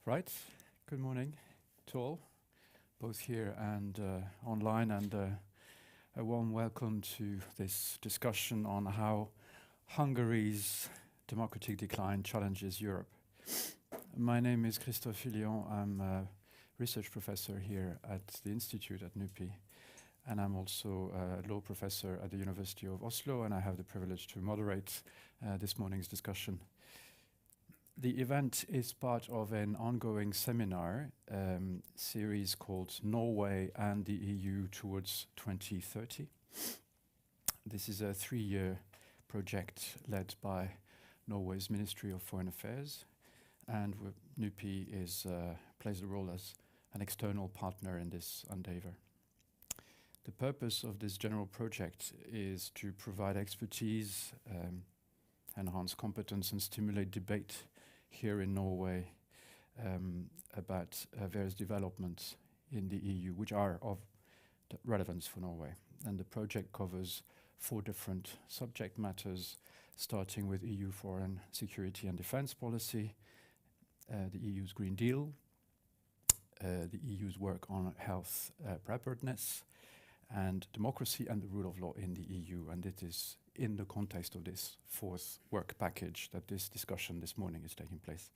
Right. Good morning to all, both here and online, and a warm welcome to this discussion on how Hungary's democratic decline challenges Europe. My name is Christophe Filion. I'm a research professor here at the Institute at NUPI, and I'm also a law professor at the University of Oslo, and I have the privilege to moderate this morning's discussion. The event is part of an ongoing seminar series called Norway and the EU towards 2030. This is a 3-year project led by Norway's Ministry of Foreign Affairs, and NUPI plays a role as an external partner in this endeavor. The purpose of this general project is to provide expertise, enhance competence, and stimulate debate here in Norway about various developments in the EU, which are of relevance for Norway. And the project covers 4 different subject matters, starting with EU foreign security and defense policy, the EU's Green Deal, the EU's work on health preparedness, and democracy and the rule of law in the EU. And it is in the context of this 4th work package that this discussion this morning is taking place.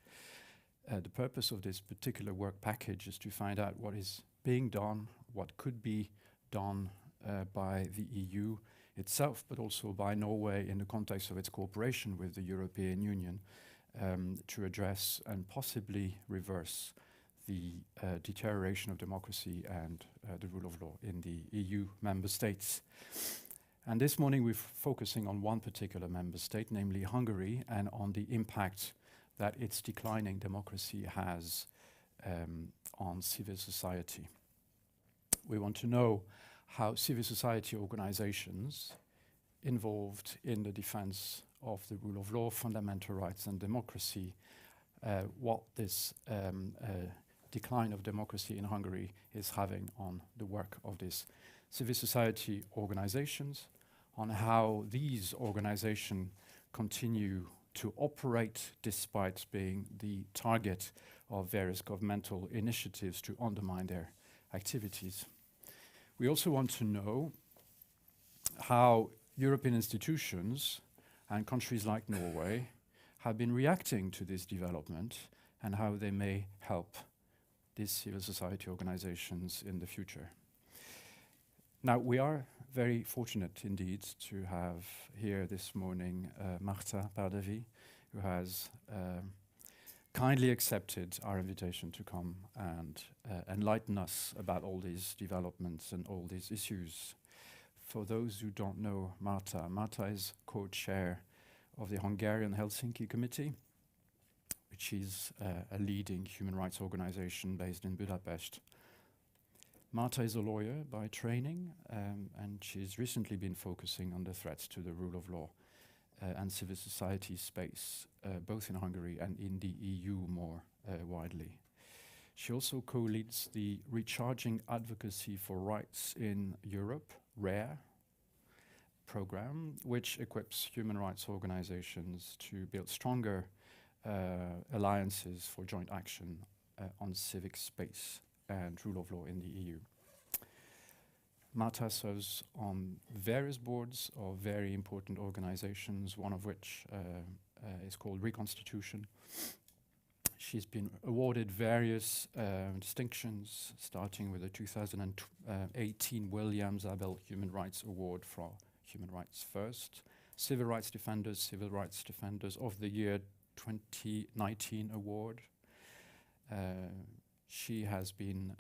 The purpose of this particular work package is to find out what is being done, what could be done by the EU itself, but also by Norway in the context of its cooperation with the European Union to address and possibly reverse the deterioration of democracy and the rule of law in the EU member states. And this morning we're focusing on one particular member state, namely Hungary, and on the impact that its declining democracy has on civil society. We want to know how civil society organizations involved in the defense of the rule of law, fundamental rights and democracy, what this decline of democracy in Hungary is having on the work of these civil society organizations, on how these organizations continue to operate despite being the target of various governmental initiatives to undermine their activities. We also want to know how European institutions and countries like Norway have been reacting to this development and how they may help these civil society organizations in the future. Now, we are very fortunate indeed to have here this morning Marta Pardavi, who has kindly accepted our invitation to come and enlighten us about all these developments and all these issues. For those who don't know Marta, Marta is co-chair of the Hungarian Helsinki Committee, which is a leading human rights organization based in Budapest. Marta is a lawyer by training, and she's recently been focusing on the threats to the rule of law and civil society space, both in Hungary and in the EU more widely. She also co-leads the Recharging Advocacy for Rights in Europe, RARE, program, which equips human rights organizations to build stronger alliances for joint action on civic space and rule of law in the EU. Marta serves on various boards of very important organizations, one of which is called Reconstitution. She's been awarded various distinctions, starting with the 2018 Williams Abel Human Rights Award for Human Rights First, Civil Rights Defenders of the Year 2019 Award. She has been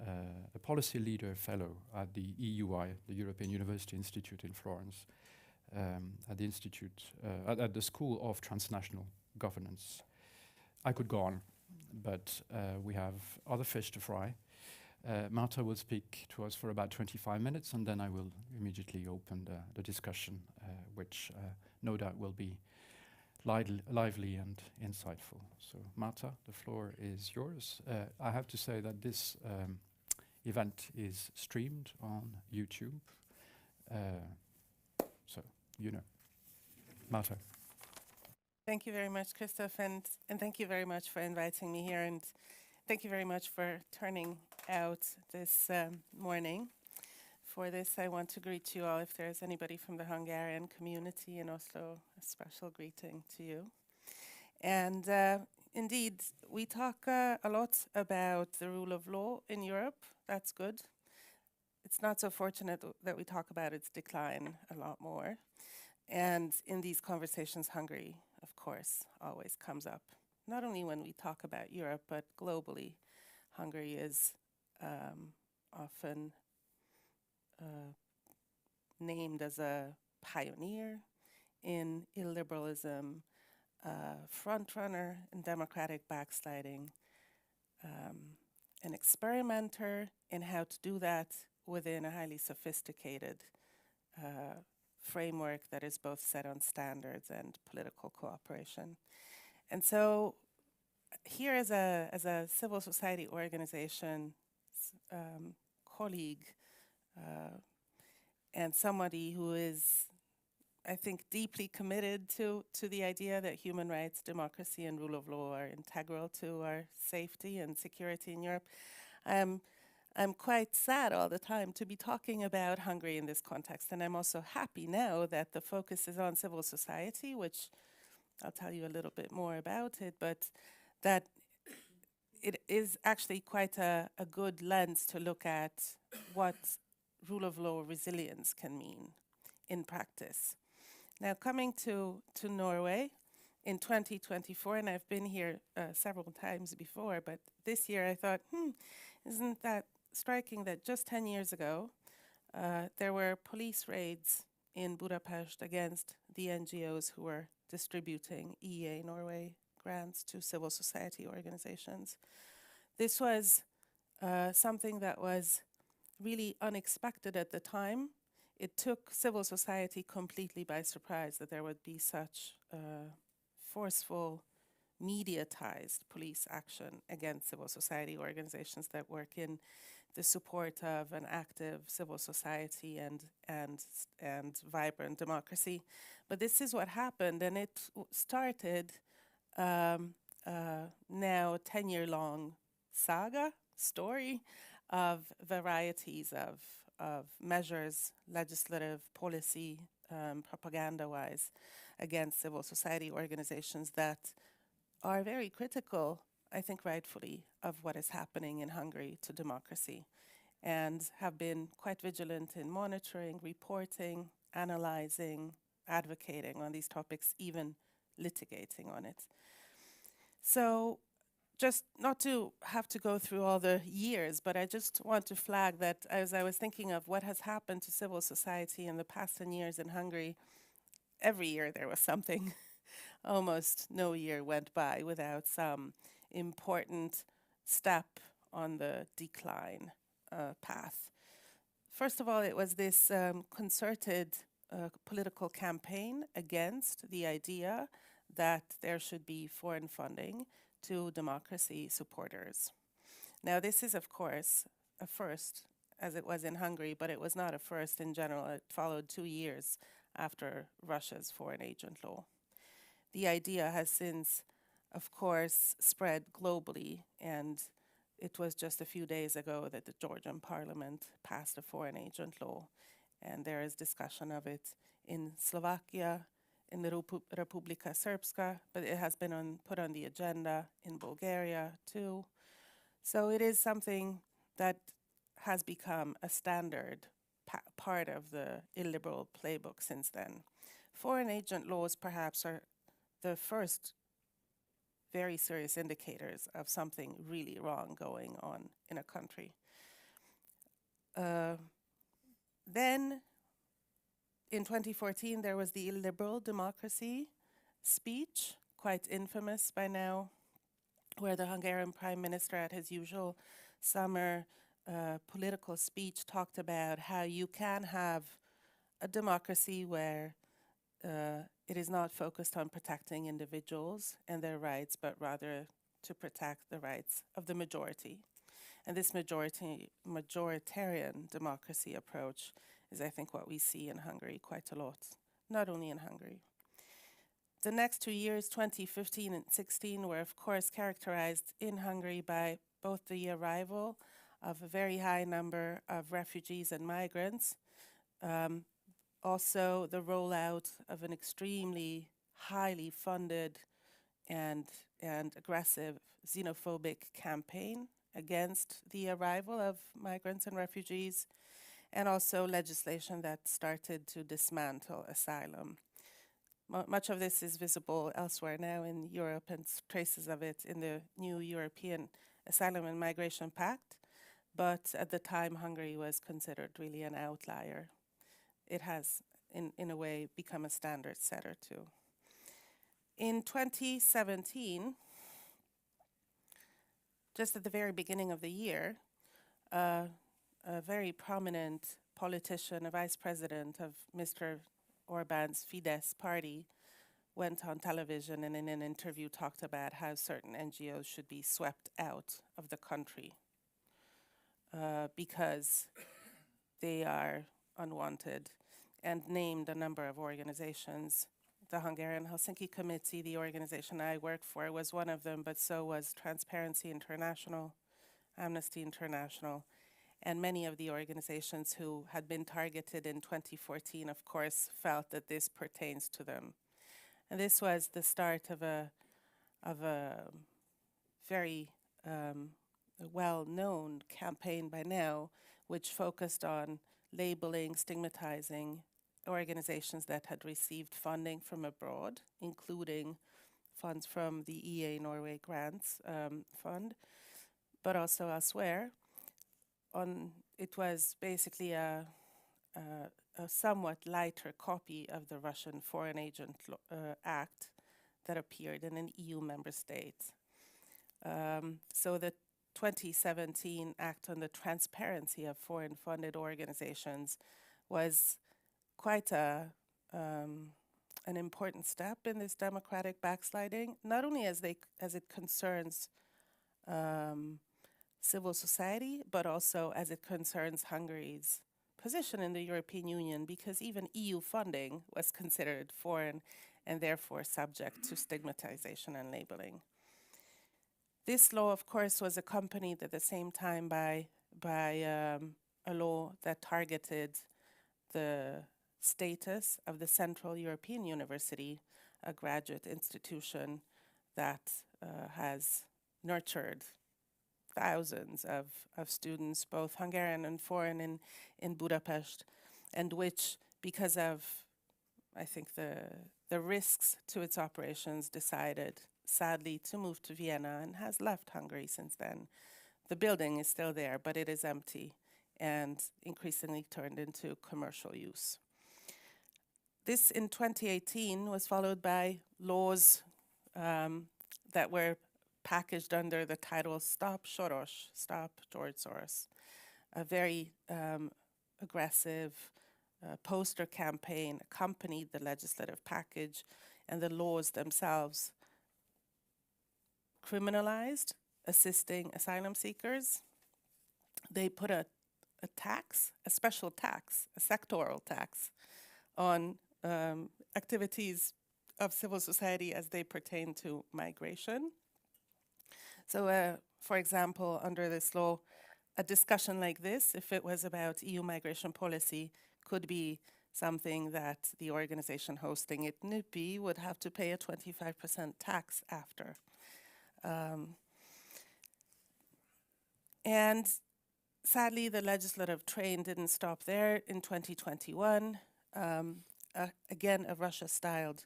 a policy leader fellow at the EUI, the European University Institute in Florence, at the institute, at the School of Transnational Governance. I could go on, but we have other fish to fry. Marta will speak to us for about 25 minutes, and then I will immediately open the discussion, which no doubt will be lively and insightful. So Marta, the floor is yours. I have to say that this event is streamed on YouTube. So, you know. Marta. Thank you very much, Christoph, and thank you very much for inviting me here. And Thank you very much for turning out this morning. For this, I want to greet you all. If there's anybody from the Hungarian community in Oslo, a special greeting to you. And indeed, we talk a lot about the rule of law in Europe. That's good. It's not so fortunate that we talk about its decline a lot more. And in these conversations, Hungary, of course, always comes up. Not only when we talk about Europe, but globally, Hungary is often named as a pioneer in illiberalism, frontrunner in democratic backsliding, an experimenter in how to do that within a highly sophisticated framework that is both set on standards and political cooperation. And so here as a civil society organization colleague and somebody who is, I think, deeply committed to the idea that human rights, democracy, and rule of law are integral to our safety and security in Europe, I'm quite sad all the time to be talking about Hungary in this context. And I'm also happy now that the focus is on civil society, which I'll tell you a little bit more about it, but that it is actually quite a good lens to look at what rule of law resilience can mean in practice. Now, coming to Norway in 2024, and I've been here several times before, but this year I thought, isn't that striking that just 10 years ago, there were police raids in Budapest against the NGOs who were distributing EU Norway grants to civil society organizations. This was something that was really unexpected at the time. It took civil society completely by surprise that there would be such forceful, mediatized police action against civil society organizations that work in the support of an active civil society and vibrant democracy. But this is what happened, and it started now a 10-year-long story of varieties of measures, legislative, policy, propaganda-wise, against civil society organizations that are very critical, I think rightfully, of what is happening in Hungary to democracy, and have been quite vigilant in monitoring, reporting, analyzing, advocating on these topics, even litigating on it. So just not to have to go through all the years, but I just want to flag that as I was thinking of what has happened to civil society in the past 10 years in Hungary, every year there was something. Almost no year went by without some important step on the decline path. First of all, it was this concerted political campaign against the idea that there should be foreign funding to democracy supporters. Now, this is, of course, a first, as it was in Hungary, but it was not a first in general. It followed 2 years after Russia's foreign agent law. The idea has since, of course, spread globally, and it was just a few days ago that the Georgian parliament passed a foreign agent law, and there is discussion of it in Slovakia, in the Republika Srpska, but it has been put on the agenda in Bulgaria too. So it is something that has become a standard part of the illiberal playbook since then. Foreign agent laws perhaps are the first very serious indicators of something really wrong going on in a country. Then in 2014, there was the illiberal democracy speech, quite infamous by now, where the Hungarian Prime Minister at his usual summer political speech talked about how you can have a democracy where it is not focused on protecting individuals and their rights, but rather to protect the rights of the majority. And this majoritarian democracy approach is, I think, what we see in Hungary quite a lot, not only in Hungary. the next 2 years, 2015 and 16, were of course characterized in Hungary by both the arrival of a very high number of refugees and migrants, also the rollout of an extremely highly funded and aggressive xenophobic campaign against the arrival of migrants and refugees, and also legislation that started to dismantle asylum. Much of this is visible elsewhere now in Europe, and traces of it in the new European Asylum and Migration Pact, but at the time Hungary was considered really an outlier. It has, in a way, become a standard setter too. In 2017, just at the very beginning of the year, a very prominent politician, a vice president of Mr. Orbán's Fidesz party, went on television and in an interview talked about how certain NGOs should be swept out of the country because they are unwanted, and named a number of organizations. The Hungarian Helsinki Committee, the organization I work for, was one of them, but so was Transparency International, Amnesty International, and many of the organizations who had been targeted in 2014, of course, felt that this pertains to them. And this was the start of a very well-known campaign by now, which focused on labeling, stigmatizing organizations that had received funding from abroad, including funds from the EU and Norway grants fund, but also elsewhere. It was basically a somewhat lighter copy of the Russian Foreign Agent Act that appeared in an EU member state. So the 2017 Act on the Transparency of Foreign Funded Organizations was quite an important step in this democratic backsliding, not only as it concerns civil society, but also as it concerns Hungary's position in the European Union, because even EU funding was considered foreign and therefore subject to stigmatization and labeling. This law, of course, was accompanied at the same time by a law that targeted the status of the Central European University, a graduate institution that has nurtured thousands of students, both Hungarian and foreign, in Budapest, and which, because of, I think, the risks to its operations, decided, sadly, to move to Vienna and has left Hungary since then. The building is still there, but it is empty and increasingly turned into commercial use. This, in 2018, was followed by laws that were packaged under the title Stop Soros, Stop George Soros, a very aggressive poster campaign accompanied the legislative package, and the laws themselves criminalized assisting asylum seekers. They put a tax, a special tax, a sectoral tax on activities of civil society as they pertain to migration. So, for example, under this law, a discussion like this, if it was about EU migration policy, could be something that the organization hosting it, NUPI, would have to pay a 25% tax after. And sadly, the legislative train didn't stop there. In 2021, again, a Russia-styled,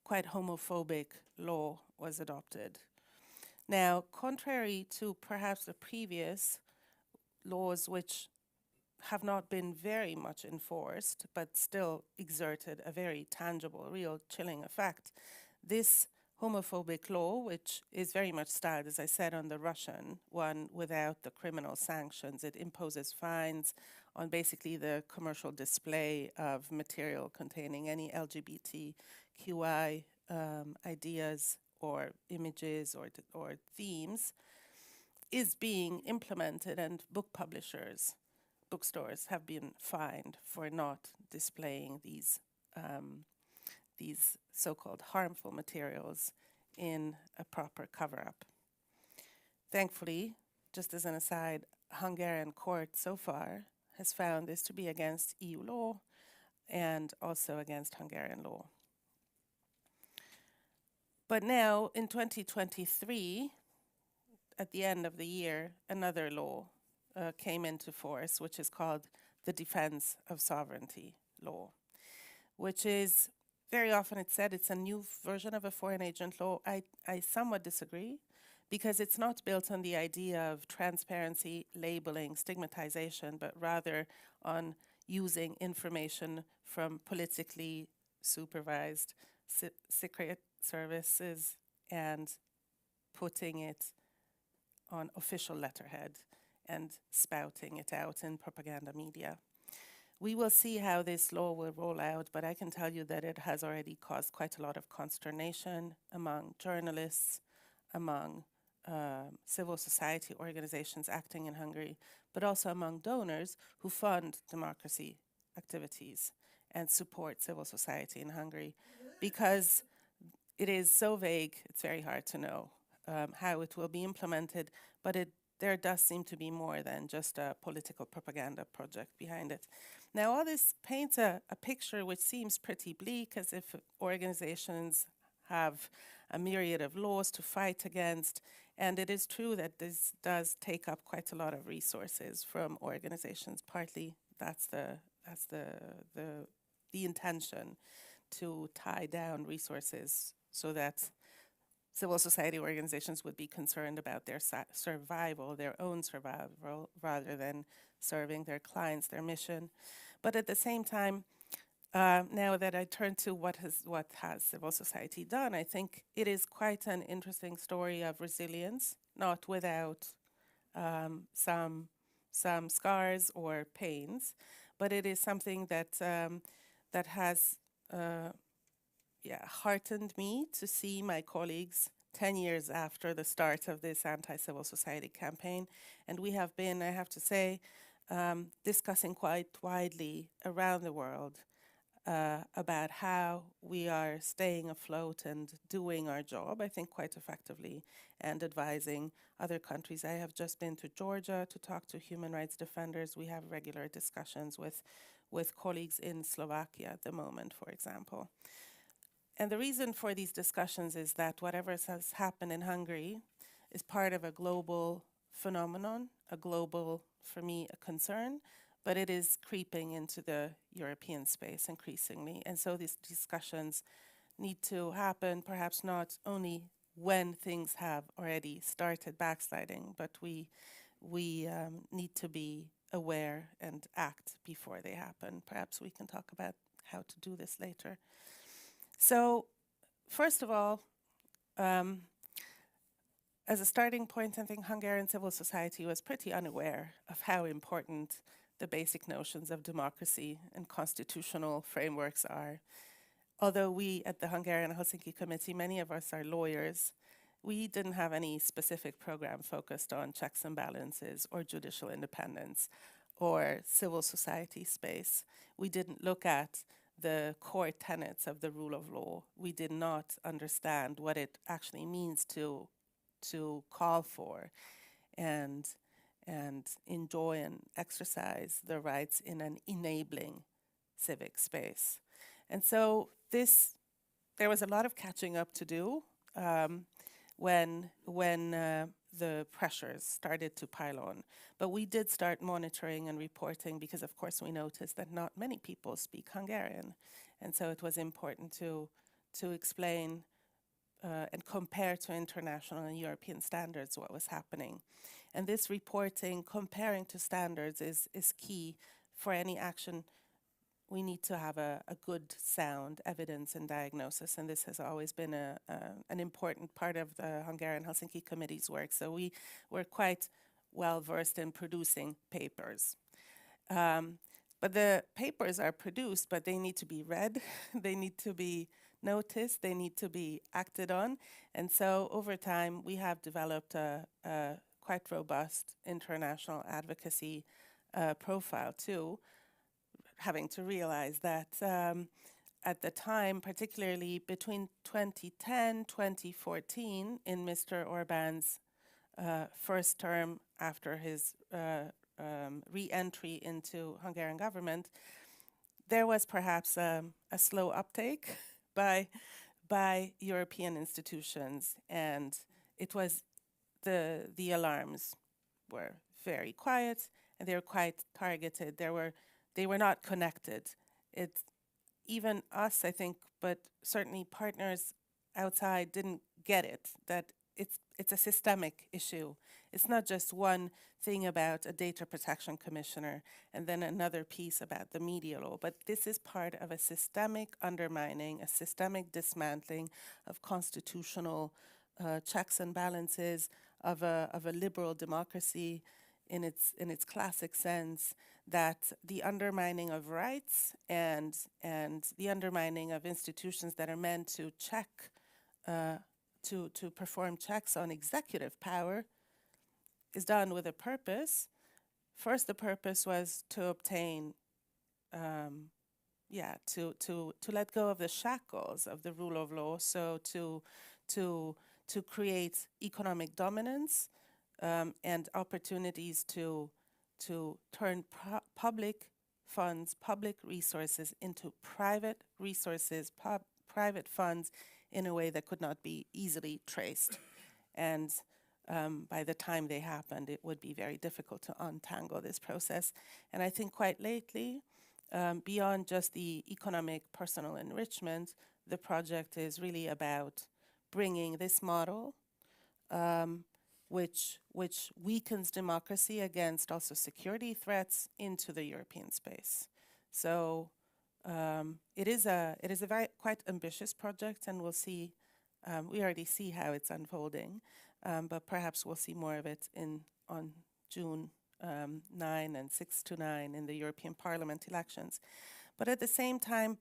quite homophobic law was adopted. Now, contrary to perhaps the previous laws, which have not been very much enforced, but still exerted a very tangible, real chilling effect, this homophobic law, which is very much styled, as I said, on the Russian one without the criminal sanctions, it imposes fines on basically the commercial display of material containing any LGBTQI ideas or images or themes, is being implemented, and book publishers, bookstores have been fined for not displaying these these so-called harmful materials in a proper cover-up. Thankfully, just as an aside, Hungarian court so far has found this to be against EU law and also against Hungarian law. But now, in 2023, at the end of the year, another law came into force, which is called the Defense of Sovereignty law, which is, very often it's said, it's a new version of a foreign agent law. I somewhat disagree, because it's not built on the idea of transparency, labeling, stigmatization, but rather on using information from politically supervised secret services and putting it on official letterhead and spouting it out in propaganda media. We will see how this law will roll out, but I can tell you that it has already caused quite a lot of consternation among journalists, among civil society organizations acting in Hungary, but also among donors who fund democracy activities and support civil society in Hungary, because it is so vague, it's very hard to know how it will be implemented, but there does seem to be more than just a political propaganda project behind it. Now, all this paints a picture which seems pretty bleak, as if organizations have a myriad of laws to fight against. And it is true that this does take up quite a lot of resources from organizations. Partly that's the intention, to tie down resources so that civil society organizations would be concerned about their survival, their own survival, rather than serving their clients, their mission. But at the same time, now that I turn to what has civil society done, I think it is quite an interesting story of resilience, not without some scars or pains, but it is something that has heartened me to see my colleagues 10 years after the start of this anti-civil society campaign. And we have been, I have to say, discussing quite widely around the world about how we are staying afloat and doing our job, I think, quite effectively, and advising other countries. I have just been to Georgia to talk to human rights defenders. We have regular discussions with colleagues in Slovakia at the moment, for example. And the reason for these discussions is that whatever has happened in Hungary is part of a global phenomenon, a global, for me, a concern, but it is creeping into the European space increasingly. And so these discussions need to happen, perhaps not only when things have already started backsliding, but we need to be aware and act before they happen. Perhaps we can talk about how to do this later. So, first of all, as a starting point, I think Hungarian civil society was pretty unaware of how important the basic notions of democracy and constitutional frameworks are. Although we at the Hungarian Helsinki Committee, many of us are lawyers, we didn't have any specific program focused on checks and balances or judicial independence or civil society space. We didn't look at the core tenets of the rule of law. We did not understand what it actually means to call for and enjoy and exercise the rights in an enabling civic space. And so there was a lot of catching up to do when the pressures started to pile on. But we did start monitoring and reporting because, of course, we noticed that not many people speak Hungarian. And so it was important to explain and compare to international and European standards what was happening. And this reporting, comparing to standards, is key for any action. We need to have a good, sound evidence and diagnosis, and this has always been an important part of the Hungarian Helsinki Committee's work. So we were quite well versed in producing papers. But the papers are produced, but they need to be read, they need to be noticed, they need to be acted on. And so over time, we have developed a quite robust international advocacy profile too, having to realize that at the time, particularly between 2010, 2014, in Mr. Orbán's first term after his re-entry into Hungarian government, there was perhaps a slow uptake by European institutions, and it was the alarms were very quiet and they were quite targeted. They were not connected. It even us, I think, but certainly partners outside didn't get it, that it's a systemic issue. It's not just one thing about a data protection commissioner and then another piece about the media law, but this is part of a systemic undermining, a systemic dismantling of constitutional checks and balances of a liberal democracy in its classic sense, that the undermining of rights and the undermining of institutions that are meant to check to perform checks on executive power is done with a purpose. First, the purpose was to obtain, to let go of the shackles of the rule of law, so to create economic dominance and opportunities to turn public funds, public resources into private resources, private funds in a way that could not be easily traced. And by the time they happened, it would be very difficult to untangle this process. And I think quite lately, beyond just the economic personal enrichment, the project is really about bringing this model, which weakens democracy against also security threats, into the European space. So it is a very quite ambitious project, and we'll see. We already see how it's unfolding, but perhaps we'll see more of it on June 9 and 6 to 9 in the European Parliament elections. But at the same time,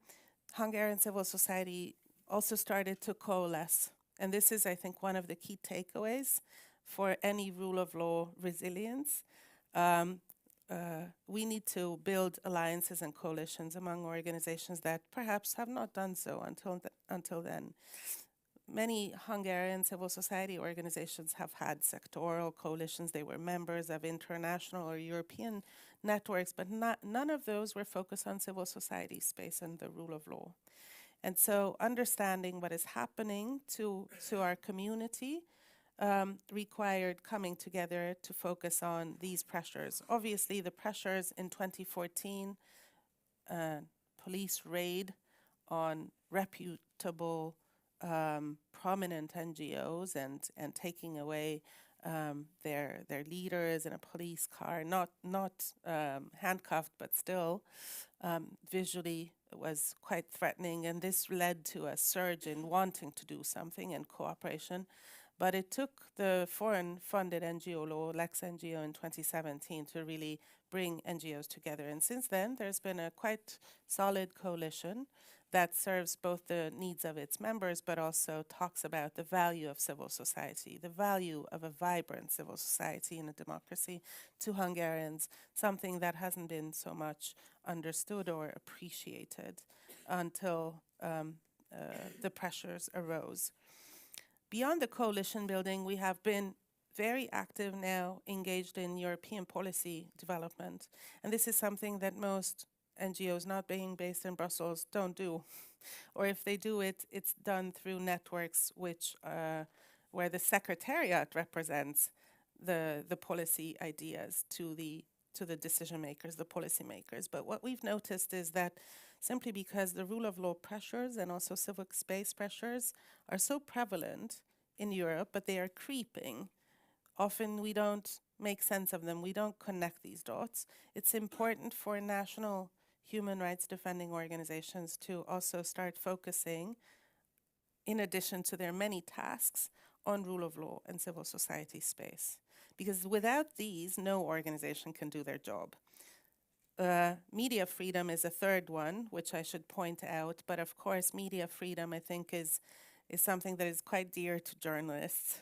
Hungarian civil society also started to coalesce, and this is, I think, one of the key takeaways for any rule of law resilience. We need to build alliances and coalitions among organizations that perhaps have not done so until then. Many Hungarian civil society organizations have had sectoral coalitions. They were members of international or European networks, but none of those were focused on civil society space and the rule of law. And so understanding what is happening to our community required coming together to focus on these pressures. Obviously, the pressures in 2014, police raid on reputable, prominent NGOs and taking away their leaders in a police car, not handcuffed, but still visually was quite threatening. And this led to a surge in wanting to do something in cooperation. But it took the foreign-funded NGO law, Lex NGO, in 2017 to really bring NGOs together. And since then, there's been a quite solid coalition that serves both the needs of its members, but also talks about the value of civil society, the value of a vibrant civil society in a democracy to Hungarians, something that hasn't been so much understood or appreciated until the pressures arose. Beyond the coalition building, we have been very active now, engaged in European policy development. And this is something that most NGOs not being based in Brussels don't do. Or if they do it, it's done through networks where the secretariat represents the policy ideas to the decision makers, the policy makers. But what we've noticed is that simply because the rule of law pressures and also civic space pressures are so prevalent in Europe, but they are creeping. Often we don't make sense of them. We don't connect these dots. It's important for national human rights defending organizations to also start focusing, in addition to their many tasks, on rule of law and civil society space. Because without these, no organization can do their job. Media freedom is a third one, which I should point out. But of course, media freedom, I think, is something that is quite dear to journalists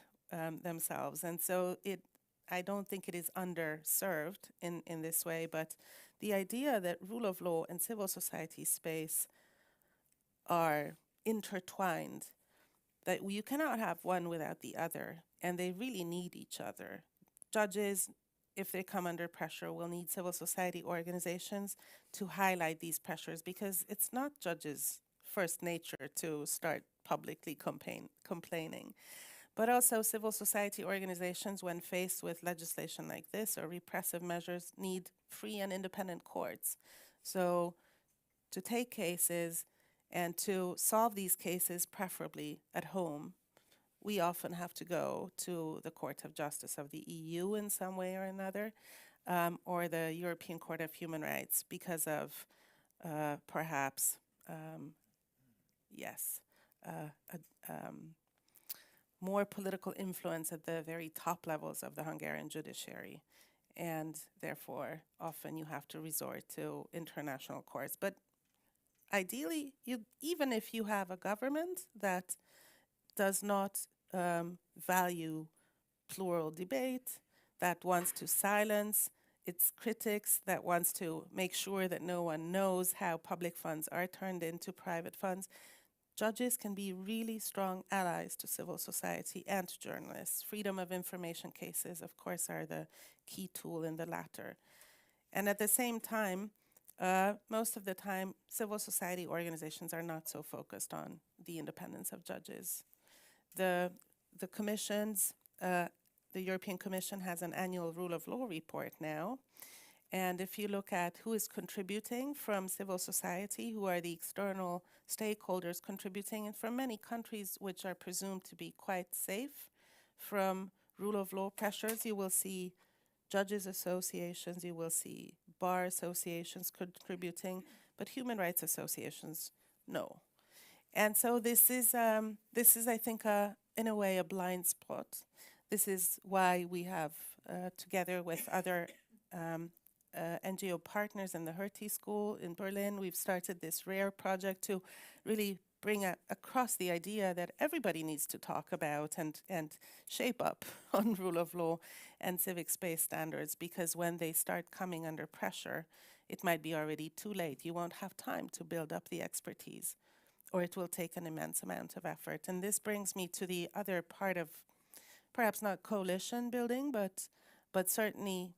themselves. And so I don't think it is underserved in this way. But the idea that rule of law and civil society space are intertwined, that you cannot have one without the other, and they really need each other. Judges, if they come under pressure, will need civil society organizations to highlight these pressures, because it's not judges' first nature to start publicly complaining. But also civil society organizations, when faced with legislation like this or repressive measures, need free and independent courts. So to take cases and to solve these cases, preferably at home, we often have to go to the Court of Justice of the EU in some way or another, or the European Court of Human Rights, because of perhaps, yes, more political influence at the very top levels of the Hungarian judiciary. And therefore, often you have to resort to international courts. But ideally, even if you have a government that does not value plural debate, that wants to silence its critics, that wants to make sure that no one knows how public funds are turned into private funds, judges can be really strong allies to civil society and to journalists. Freedom of information cases, of course, are the key tool in the latter. And at the same time, most of the time, civil society organizations are not so focused on the independence of judges. The commissions, the European Commission has an annual rule of law report now. And if you look at who is contributing from civil society, who are the external stakeholders contributing, and from many countries which are presumed to be quite safe from rule of law pressures, you will see judges associations, you will see bar associations contributing, but human rights associations, no. And so this is, I think, in a way, a blind spot. This is why we have, together with other NGO partners in the Hertie School in Berlin, we've started this RARE project to really bring across the idea that everybody needs to talk about and shape up on rule of law and civic space standards, because when they start coming under pressure, it might be already too late. You won't have time to build up the expertise, or it will take an immense amount of effort. And this brings me to the other part of, perhaps not coalition building, but certainly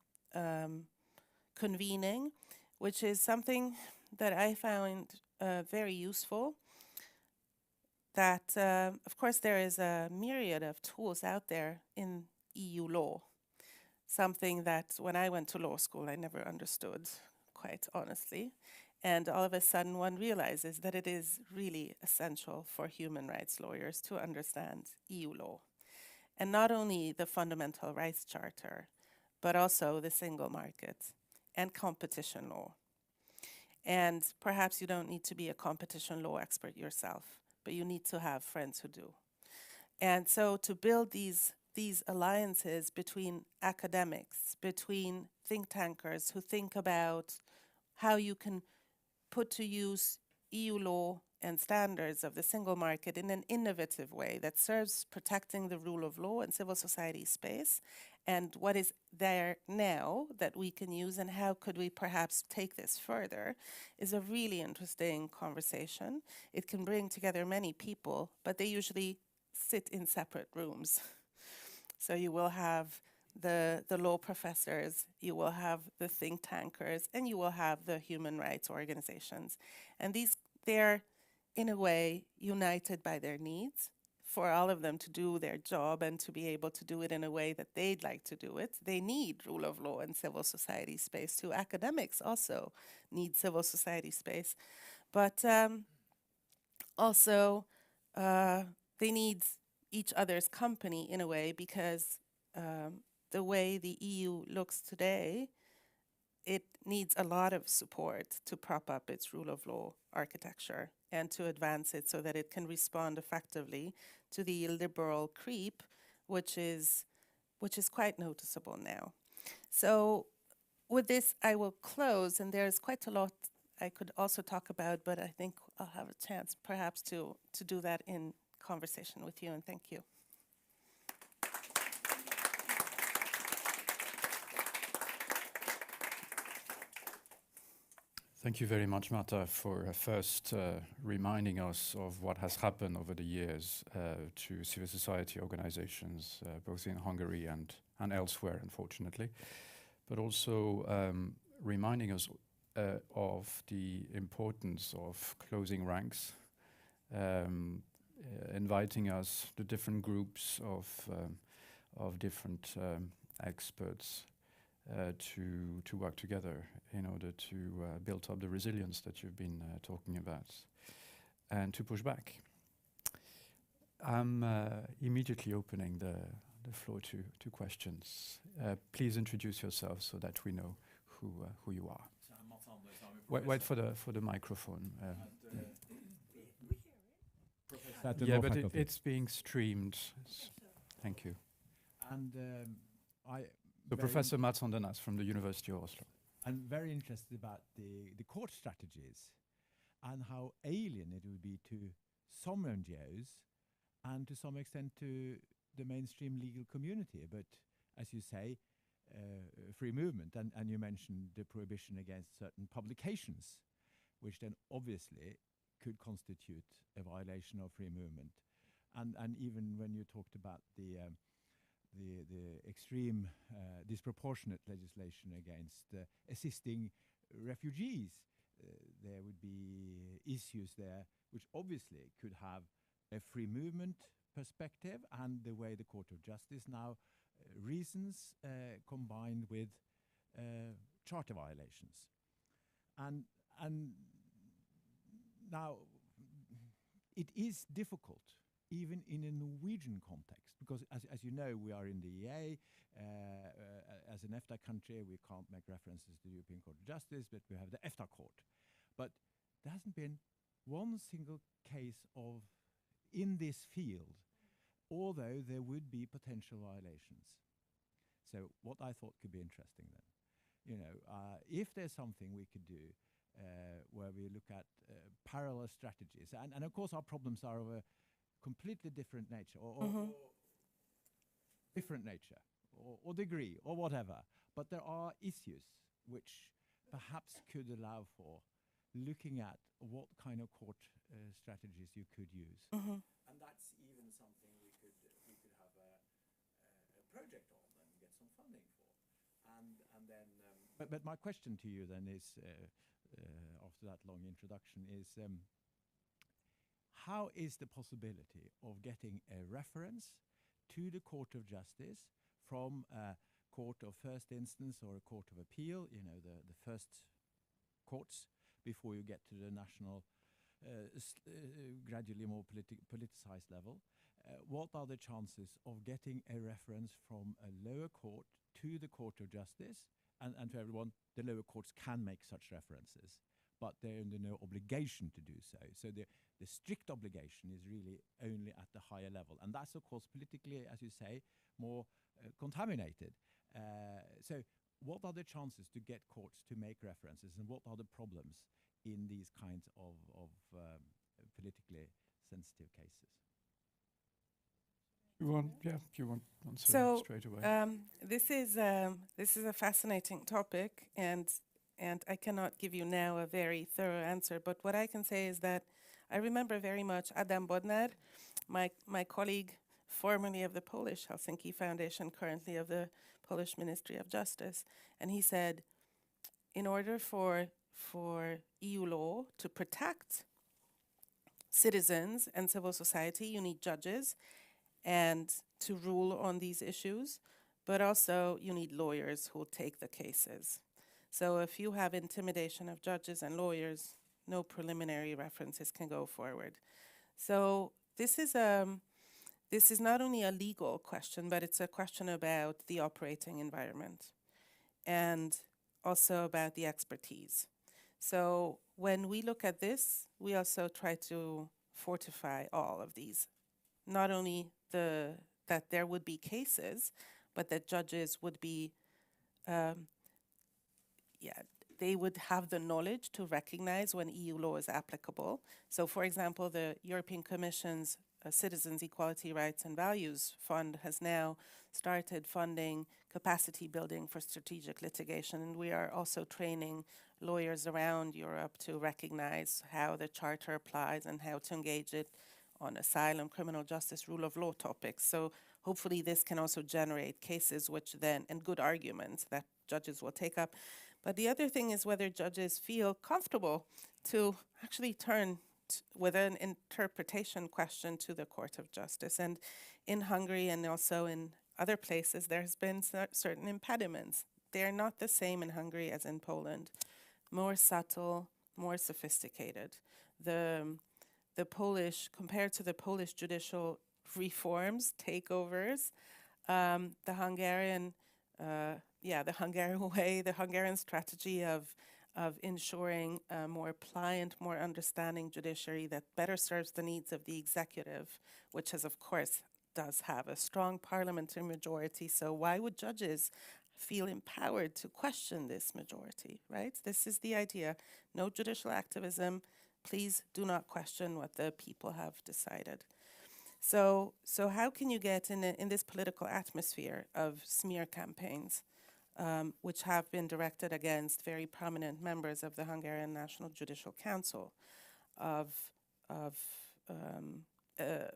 convening, which is something that I found very useful. That, of course, there is a myriad of tools out there in EU law, something that when I went to law school I never understood, quite honestly. And all of a sudden one realizes that it is really essential for human rights lawyers to understand EU law. And not only the Fundamental Rights Charter, but also the single market and competition law. And perhaps you don't need to be a competition law expert yourself, but you need to have friends who do. And so to build these alliances between academics, between think tankers who think about how you can put to use EU law and standards of the single market in an innovative way that serves protecting the rule of law and civil society space, and what is there now that we can use and how could we perhaps take this further, is a really interesting conversation. It can bring together many people, but they usually sit in separate rooms. So you will have the law professors, you will have the think tankers, and you will have the human rights organizations. And they're in a way united by their needs for all of them to do their job and to be able to do it in a way that they'd like to do it. They need rule of law and civil society space too. Academics also need civil society space. But also they need each other's company in a way, because the way the EU looks today, it needs a lot of support to prop up its rule of law architecture and to advance it so that it can respond effectively to the liberal creep, which is quite noticeable now. So with this, I will close, and there's quite a lot I could also talk about, but I think I'll have a chance perhaps to do that in conversation with you, and thank you. Thank you very much, Marta, for first reminding us of what has happened over the years to civil society organizations, both in Hungary and elsewhere, unfortunately, but also reminding us of the importance of closing ranks, inviting us, the different groups of different experts, to work together in order to build up the resilience that you've been talking about and to push back. I'm immediately opening the floor to questions. Please introduce yourself so that we know who you are. Wait for the microphone. Yeah, but it's being streamed. Thank you. And So Professor Mats Andernas from the University of Oslo. I'm very interested about the court strategies and how alien it would be to some NGOs and to some extent to the mainstream legal community. But as you say, free movement, and you mentioned the prohibition against certain publications, which then obviously could constitute a violation of free movement. And even when you talked about the extreme disproportionate legislation against assisting refugees, there would be issues there which obviously could have a free movement perspective, and the way the Court of Justice now reasons combined with charter violations. And now it is difficult even in a Norwegian context, because as you know, we are in the EA. As an EFTA country, we can't make references to the European Court of Justice, but we have the EFTA Court. But there hasn't been one single case of in this field, although there would be potential violations. So what I thought could be interesting then, if there's something we could do where we look at parallel strategies, and of course our problems are of a completely different nature, or different nature, or degree, or whatever. But there are issues which perhaps could allow for looking at what kind of court strategies you could use. And that's even something we could have a project on and get some funding for. And then, but my question to you then is, after that long introduction, is how is the possibility of getting a reference to the Court of Justice from a court of first instance or a court of appeal, the first courts, before you get to the national, gradually more politicized level? What are the chances of getting a reference from a lower court to the Court of Justice? And to everyone, the lower courts can make such references, but they're under no obligation to do so. So the strict obligation is really only at the higher level. And that's, of course, politically, as you say, more contaminated. So what are the chances to get courts to make references, and what are the problems in these kinds of politically sensitive cases? You want answer straight away. This is a fascinating topic, and I cannot give you now a very thorough answer. But what I can say is that I remember very much Adam Bodnar, my colleague, formerly of the Polish Helsinki Foundation, currently of the Polish Ministry of Justice, and he said, in order for EU law to protect citizens and civil society, you need judges and to rule on these issues, but also you need lawyers who will take the cases. So if you have intimidation of judges and lawyers, no preliminary references can go forward. So this is not only a legal question, but it's a question about the operating environment and also about the expertise. So when we look at this, we also try to fortify all of these, not only that there would be cases, but that judges would be, they would have the knowledge to recognize when EU law is applicable. So for example, the European Commission's Citizens' Equality, Rights and Values Fund has now started funding capacity building for strategic litigation, and we are also training lawyers around Europe to recognize how the Charter applies and how to engage it on asylum, criminal justice, rule of law topics. So hopefully this can also generate cases which then, and good arguments that judges will take up. But the other thing is whether judges feel comfortable to actually turn with an interpretation question to the Court of Justice. And in Hungary and also in other places, there's been certain impediments. They're not the same in Hungary as in Poland. More subtle, more sophisticated. The Polish, compared to the Polish judicial reforms, takeovers, the Hungarian way, the Hungarian strategy of ensuring a more pliant, more understanding judiciary that better serves the needs of the executive, which has, of course, does have a strong parliamentary majority. So why would judges feel empowered to question this majority, right? This is the idea. No judicial activism. Please do not question what the people have decided. So how can you get in this political atmosphere of smear campaigns, which have been directed against very prominent members of the Hungarian National Judicial Council, of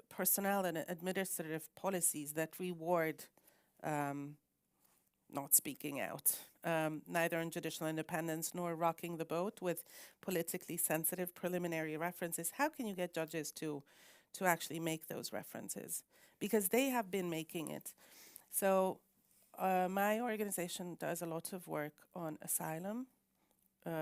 personnel and administrative policies that reward not speaking out, neither in judicial independence nor rocking the boat with politically sensitive preliminary references? How can you get judges to actually make those references? Because they have been making it. So my organization does a lot of work on asylum.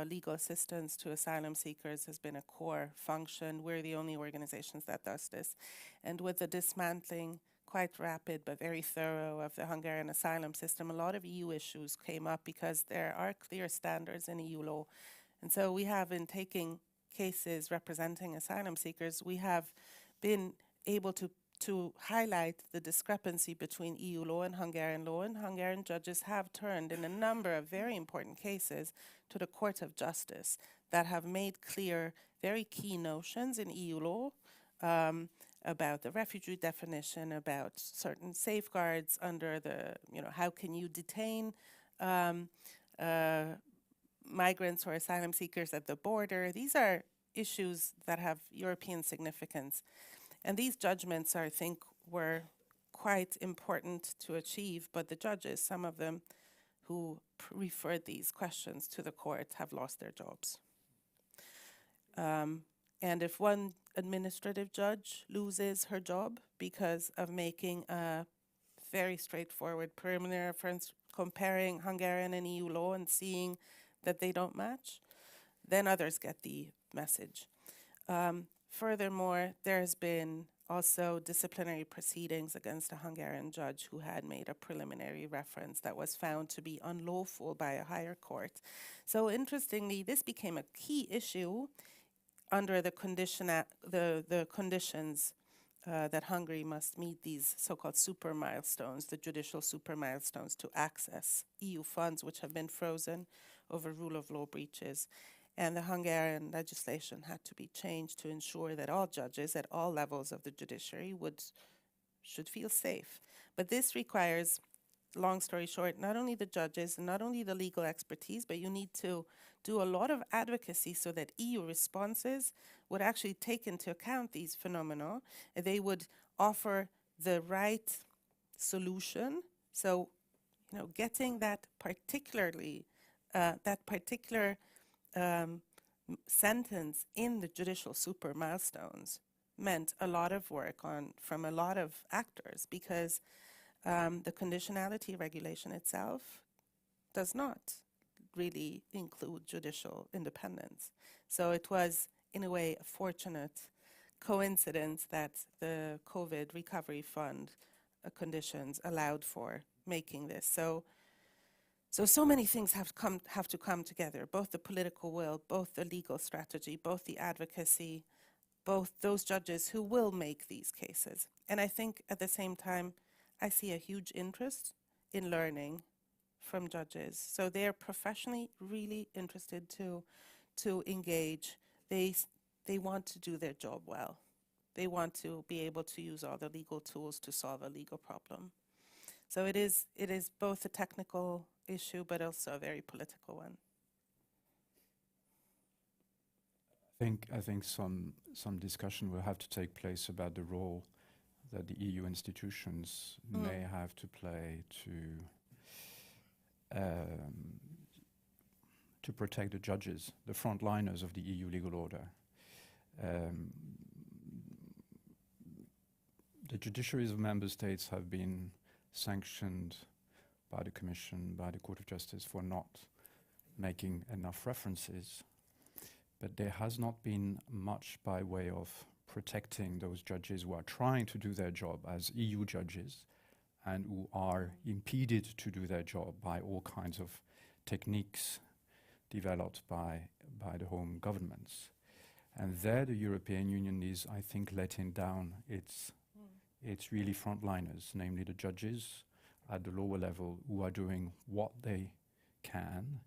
Legal assistance to asylum seekers has been a core function. We're the only organizations that does this. And with the dismantling, quite rapid but very thorough, of the Hungarian asylum system, a lot of EU issues came up because there are clear standards in EU law. And so we have, in taking cases representing asylum seekers, we have been able to highlight the discrepancy between EU law, and Hungarian judges have turned in a number of very important cases to the Court of Justice that have made clear very key notions in EU law about the refugee definition, about certain safeguards under the, how can you detain migrants or asylum seekers at the border. These are issues that have European significance. And these judgments, I think, were quite important to achieve, but the judges, some of them who referred these questions to the court, have lost their jobs. And if one administrative judge loses her job because of making a very straightforward preliminary reference comparing Hungarian and EU law and seeing that they don't match, then others get the message. Furthermore, there's been also disciplinary proceedings against a Hungarian judge who had made a preliminary reference that was found to be unlawful by a higher court. So interestingly, this became a key issue under the conditions that Hungary must meet, these so-called super milestones, the judicial super milestones, to access EU funds which have been frozen over rule of law breaches. And the Hungarian legislation had to be changed to ensure that all judges at all levels of the judiciary should feel safe. But this requires, long story short, not only the judges and not only the legal expertise, but you need to do a lot of advocacy so that EU responses would actually take into account these phenomena. They would offer the right solution. So, getting that particular sentence in the judicial super milestones meant a lot of work from a lot of actors, because the conditionality regulation itself does not really include judicial independence. So it was, in a way, a fortunate coincidence that the COVID Recovery Fund conditions allowed for making this. So many things have to come together, both the political will, both the legal strategy, both the advocacy, both those judges who will make these cases. And I think at the same time, I see a huge interest in learning from judges. So they're professionally really interested to engage. They want to do their job well. they want to be able to use all the legal tools to solve a legal problem. So it is both a technical issue, but also a very political one. I think some discussion will have to take place about the role that the EU institutions may have to play to protect the judges, the frontliners of the EU legal order. The judiciaries of member states have been sanctioned by the Commission, by the Court of Justice for not making enough references. But there has not been much by way of protecting those judges who are trying to do their job as EU judges and who are impeded to do their job by all kinds of techniques developed by the home governments. And there the European Union is, I think, letting down its really frontliners, namely the judges at the lower level who are doing what they can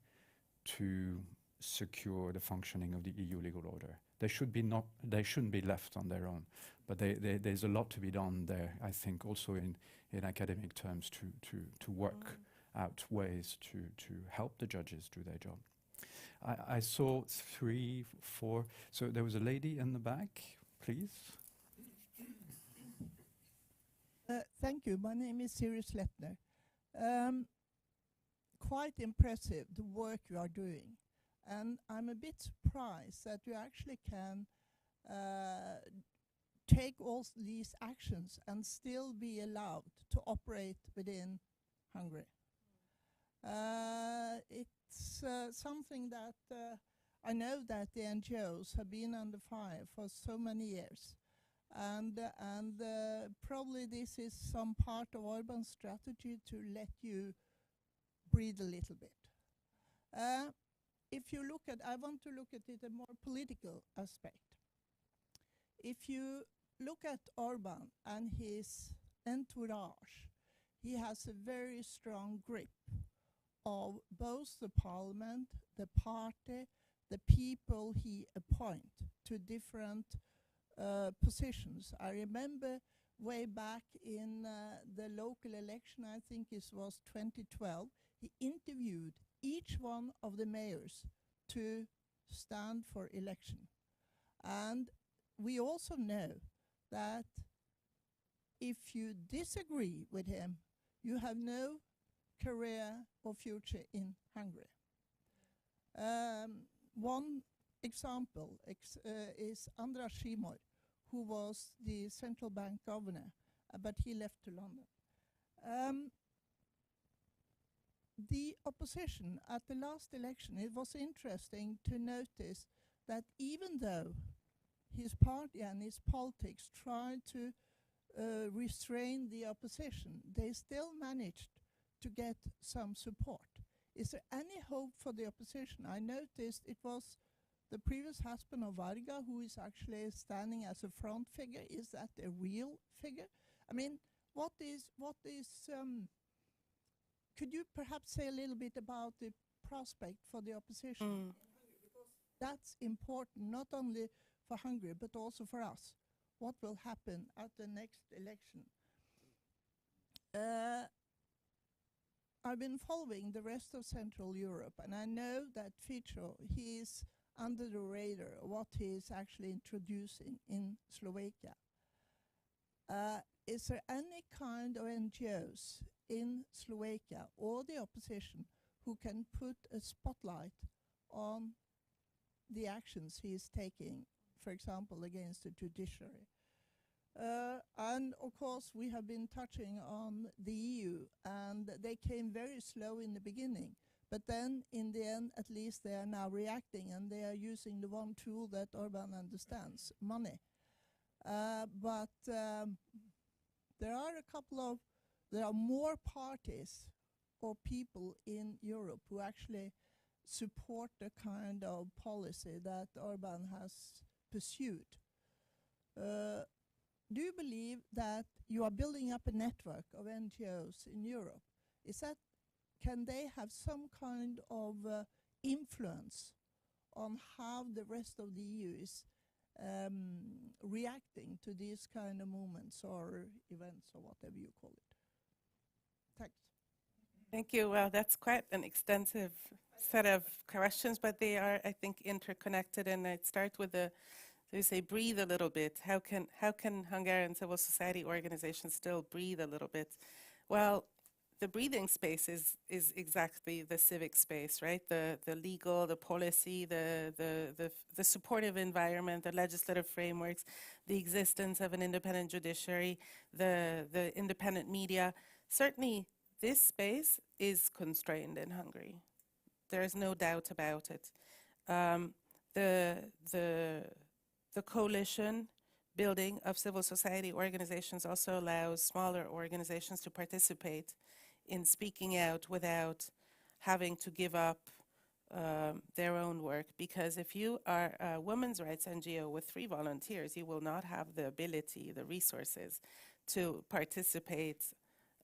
to secure the functioning of the EU legal order. They shouldn't be left on their own, but there's a lot to be done there, I think, also in academic terms to work out ways to help the judges do their job. I saw 3, 4, so there was a lady in the back, please. Thank you. My name is Sirius Lettner. Quite impressive, the work you are doing. And I'm a bit surprised that you actually can take all these actions and still be allowed to operate within Hungary. It's something that I know that the NGOs have been under fire for so many years. And probably this is some part of Orban's strategy to let you breathe a little bit. If you look at, I want to look at it a more political aspect. If you look at Orban and his entourage, he has a very strong grip of both the parliament, the party, the people he appoints to different positions. I remember way back in the local election, I think it was 2012, he interviewed each one of the mayors to stand for election. And we also know that if you disagree with him, you have no career or future in Hungary. One example is Andras Shimoy, who was the central bank governor, but he left to London. The opposition at the last election, it was interesting to notice that even though his party and his politics tried to restrain the opposition, they still managed to get some support. Is there any hope for the opposition? I noticed it was the previous husband of Varga who is actually standing as a front figure. Is that a real figure? I mean, what is could you perhaps say a little bit about the prospect for the opposition in Hungary? Because that's important, not only for Hungary, but also for us. What will happen at the next election? I've been following the rest of Central Europe, and I know that Fico, he is under the radar what he is actually introducing in Slovakia. Is there any kind of NGOs in Slovakia or the opposition who can put a spotlight on the actions he is taking, for example, against the judiciary? And of course, we have been touching on the EU, and they came very slow in the beginning. But then, in the end, at least they are now reacting, and they are using the one tool that Orban understands, money. But there are more parties or people in Europe who actually support the kind of policy that Orban has pursued. Do you believe that you are building up a network of NGOs in Europe? Can they have some kind of influence on how the rest of the EU is reacting to these kind of movements or events or whatever you call it? Thanks. Thank you. Well, that's quite an extensive set of questions, but they are, I think, interconnected. And I'd start with they say breathe a little bit. How can Hungarian civil society organizations still breathe a little bit? Well, the breathing space is exactly the civic space, right? The legal, the policy, the supportive environment, the legislative frameworks, the existence of an independent judiciary, the independent media. Certainly, this space is constrained in Hungary. There is no doubt about it. The coalition building of civil society organizations also allows smaller organizations to participate in speaking out without having to give up their own work. Because if you are a women's rights NGO with 3 volunteers, you will not have the ability, the resources to participate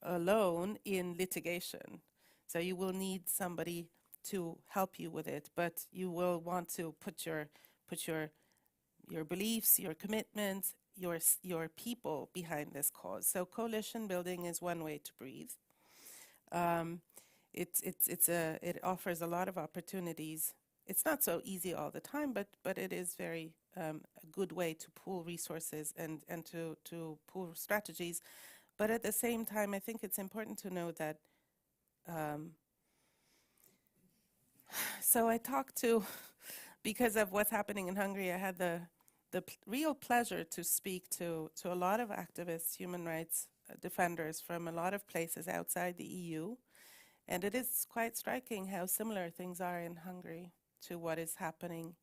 alone in litigation. So you will need somebody to help you with it, but you will want to put your beliefs, your commitments, your people behind this cause. So coalition building is one way to breathe. It offers a lot of opportunities. It's not so easy all the time, but it is very a good way to pool resources and to pool strategies. But at the same time, I think it's important to know that. So I talked to, because of what's happening in Hungary, I had the real pleasure to speak to a lot of activists, human rights defenders from a lot of places outside the EU. And it is quite striking how similar things are in Hungary to what is happening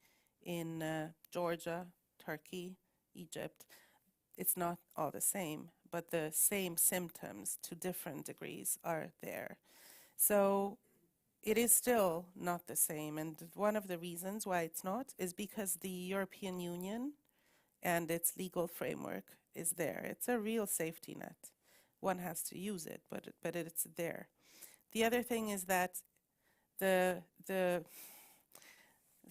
in Georgia, Turkey, Egypt. It's not all the same, but the same symptoms to different degrees are there. So it is still not the same. And one of the reasons why it's not is because the European Union and its legal framework is there. It's a real safety net. One has to use it, but it's there. The other thing is that so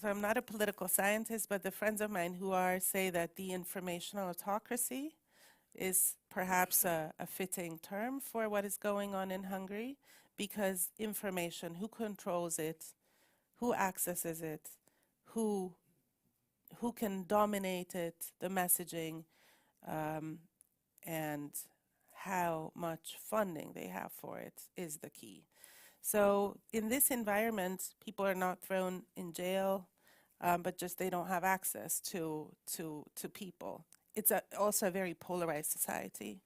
I'm not a political scientist, but the friends of mine who are say that the informational autocracy is perhaps a fitting term for what is going on in Hungary, because information, who controls it, who accesses it, who can dominate it, the messaging, and how much funding they have for it is the key. So in this environment, people are not thrown in jail, but just they don't have access to people. It's also a very polarized society.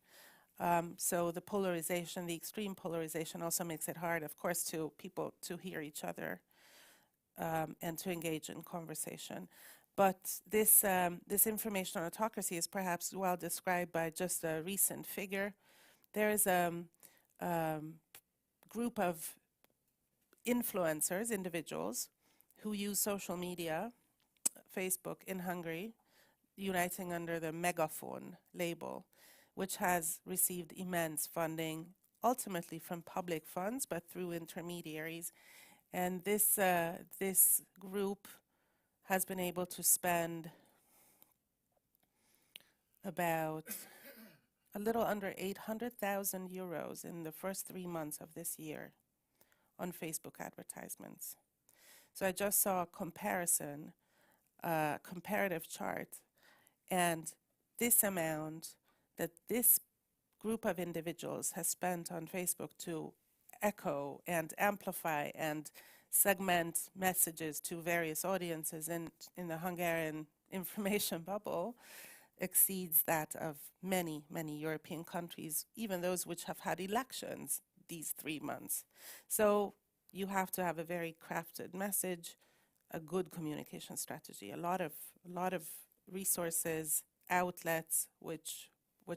So the polarization, the extreme polarization also makes it hard, of course, to people to hear each other and to engage in conversation. But this informational autocracy is perhaps well described by just a recent figure. There is a group of influencers, individuals, who use social media, Facebook in Hungary, uniting under the Megaphone label, which has received immense funding, ultimately from public funds, but through intermediaries. And this group has been able to spend about a little under 800,000 euros in the first 3 months of this year on Facebook advertisements. So I just saw a comparison, comparative chart, and this amount that this group of individuals has spent on Facebook to echo and amplify and segment messages to various audiences in the Hungarian information bubble exceeds that of many, many European countries, even those which have had elections these 3 months. So you have to have a very crafted message, a good communication strategy, a lot of resources, outlets which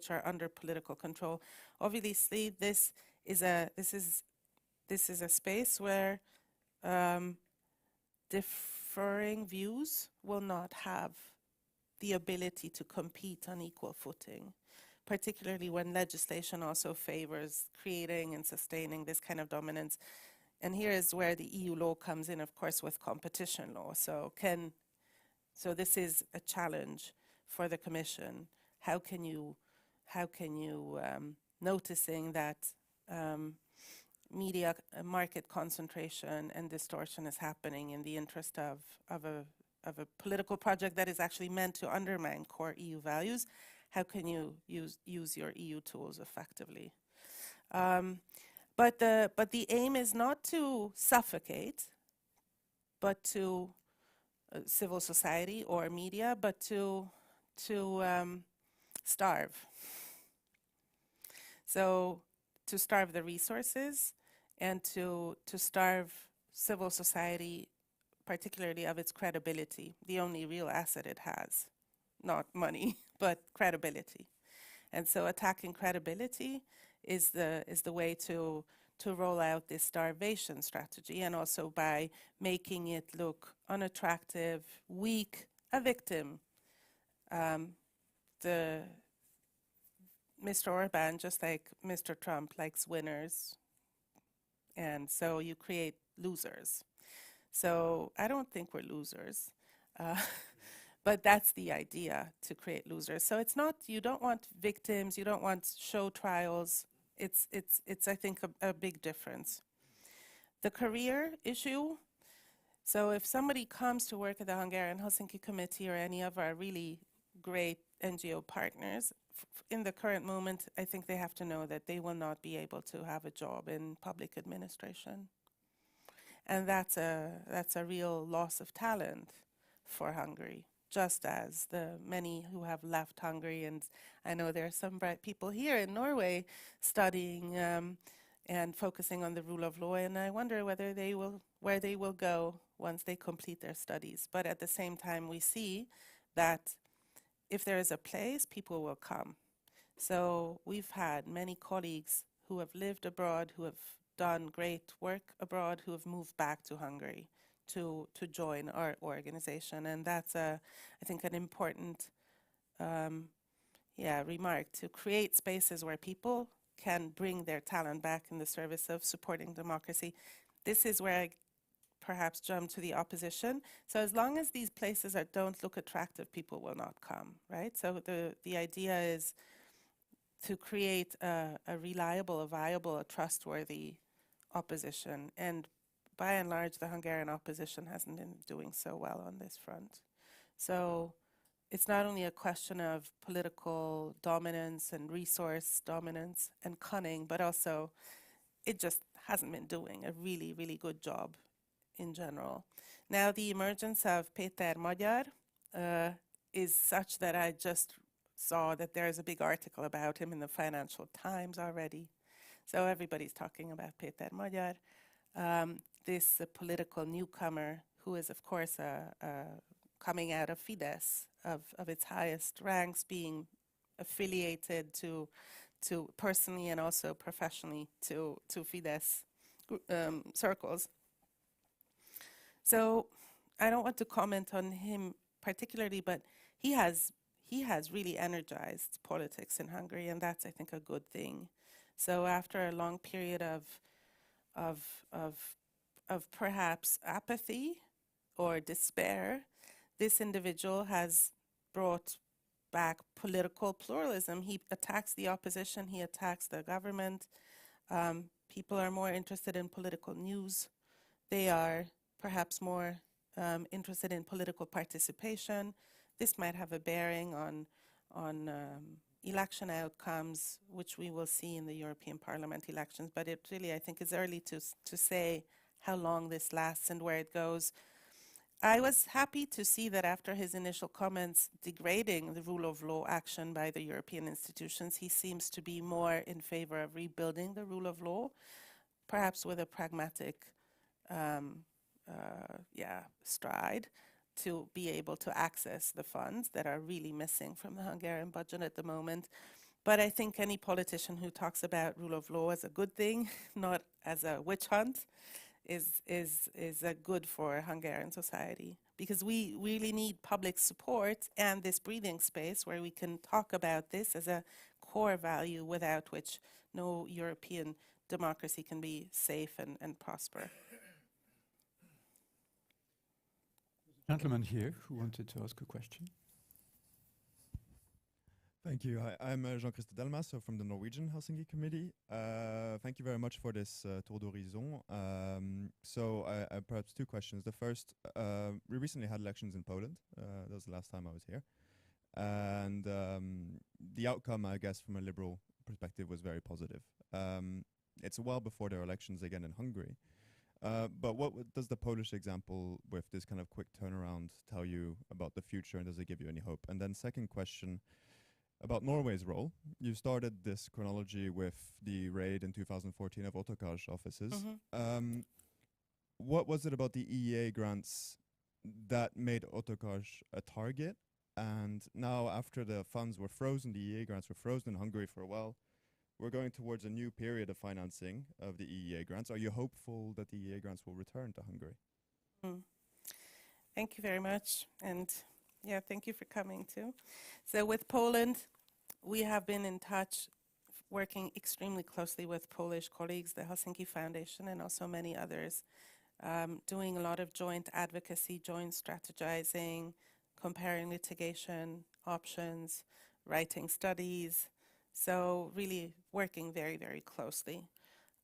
are under political control. Obviously, this is a space where differing views will not have the ability to compete on equal footing, particularly when legislation also favors creating and sustaining this kind of dominance. And here is where the EU law comes in, of course, with competition law. So this is a challenge. for the Commission. How can you noticing that media market concentration and distortion is happening in the interest of a political project that is actually meant to undermine core EU values? How can you use your EU tools effectively? But the aim is not to suffocate, but to civil society or media, but to starve. So to starve the resources and to starve civil society, particularly of its credibility, the only real asset it has, not money, but credibility. And so attacking credibility is the way to roll out this starvation strategy, and also by making it look unattractive, weak, a victim. Mr. Orban, just like Mr. Trump, likes winners, and so you create losers. So I don't think we're losers, but that's the idea, to create losers. So it's not, you don't want victims, you don't want show trials. It's I think, a big difference. The career issue, so if somebody comes to work at the Hungarian Helsinki Committee or any of our really great NGO partners, in the current moment, I think they have to know that they will not be able to have a job in public administration. And that's a real loss of talent for Hungary, just as the many who have left Hungary. And I know there are some bright people here in Norway studying and focusing on the rule of law, and I wonder where they will go once they complete their studies. But at the same time, we see that if there is a place, people will come. So we've had many colleagues who have lived abroad, who have done great work abroad, who have moved back to Hungary to join our organization. And that's, I think, an important remark, to create spaces where people can bring their talent back in the service of supporting democracy. This is where I perhaps jump to the opposition. So as long as these places don't look attractive, people will not come, right? So the idea is to create a reliable, a viable, a trustworthy opposition. And by and large, the Hungarian opposition hasn't been doing so well on this front. So it's not only a question of political dominance and resource dominance and cunning, but also it just hasn't been doing a really, really good job in general. Now, the emergence of Péter Magyar is such that I just saw that there is a big article about him in the Financial Times already. So everybody's talking about Péter Magyar, this political newcomer who is, of course, coming out of Fidesz, of its highest ranks, being affiliated to personally and also professionally to Fidesz circles. So I don't want to comment on him particularly, but he has really energized politics in Hungary, and that's, I think, a good thing. So after a long period of perhaps apathy or despair, this individual has brought back political pluralism. He attacks the opposition, he attacks the government. People are more interested in political news. They are perhaps more interested in political participation. This might have a bearing on election outcomes, which we will see in the European Parliament elections. But it really, I think, is early to say how long this lasts and where it goes. I was happy to see that after his initial comments degrading the rule of law action by the European institutions, he seems to be more in favor of rebuilding the rule of law, perhaps with a pragmatic stride to be able to access the funds that are really missing from the Hungarian budget at the moment. But I think any politician who talks about rule of law as a good thing, not as a witch hunt, is good for Hungarian society, because we really need public support and this breathing space where we can talk about this as a core value without which no European democracy can be safe and prosper. Gentleman here who wanted to ask a question. Thank you. Hi, I'm Jean-Christophe Delmas, from the Norwegian Helsinki Committee. Thank you very much for this tour d'horizon. So I perhaps two questions. The first, we recently had elections in Poland. That was the last time I was here. And the outcome, I guess, from a liberal perspective was very positive. It's a while before there are elections again in Hungary. But what does the Polish example with this kind of quick turnaround tell you about the future, and does it give you any hope? And then second question, about Norway's role. You started this chronology with the raid in 2014 of Autokars offices. What was it about the EEA grants that made Autokars a target? And now, after the funds were frozen, the EEA grants were frozen in Hungary for a while, we're going towards a new period of financing of the EEA grants. Are you hopeful that the EEA grants will return to Hungary? Thank you very much. And yeah, thank you for coming too. So with Poland, we have been in touch, working extremely closely with Polish colleagues, the Helsinki Foundation, and also many others, doing a lot of joint advocacy, joint strategizing, comparing litigation options, writing studies. So really working very, very closely.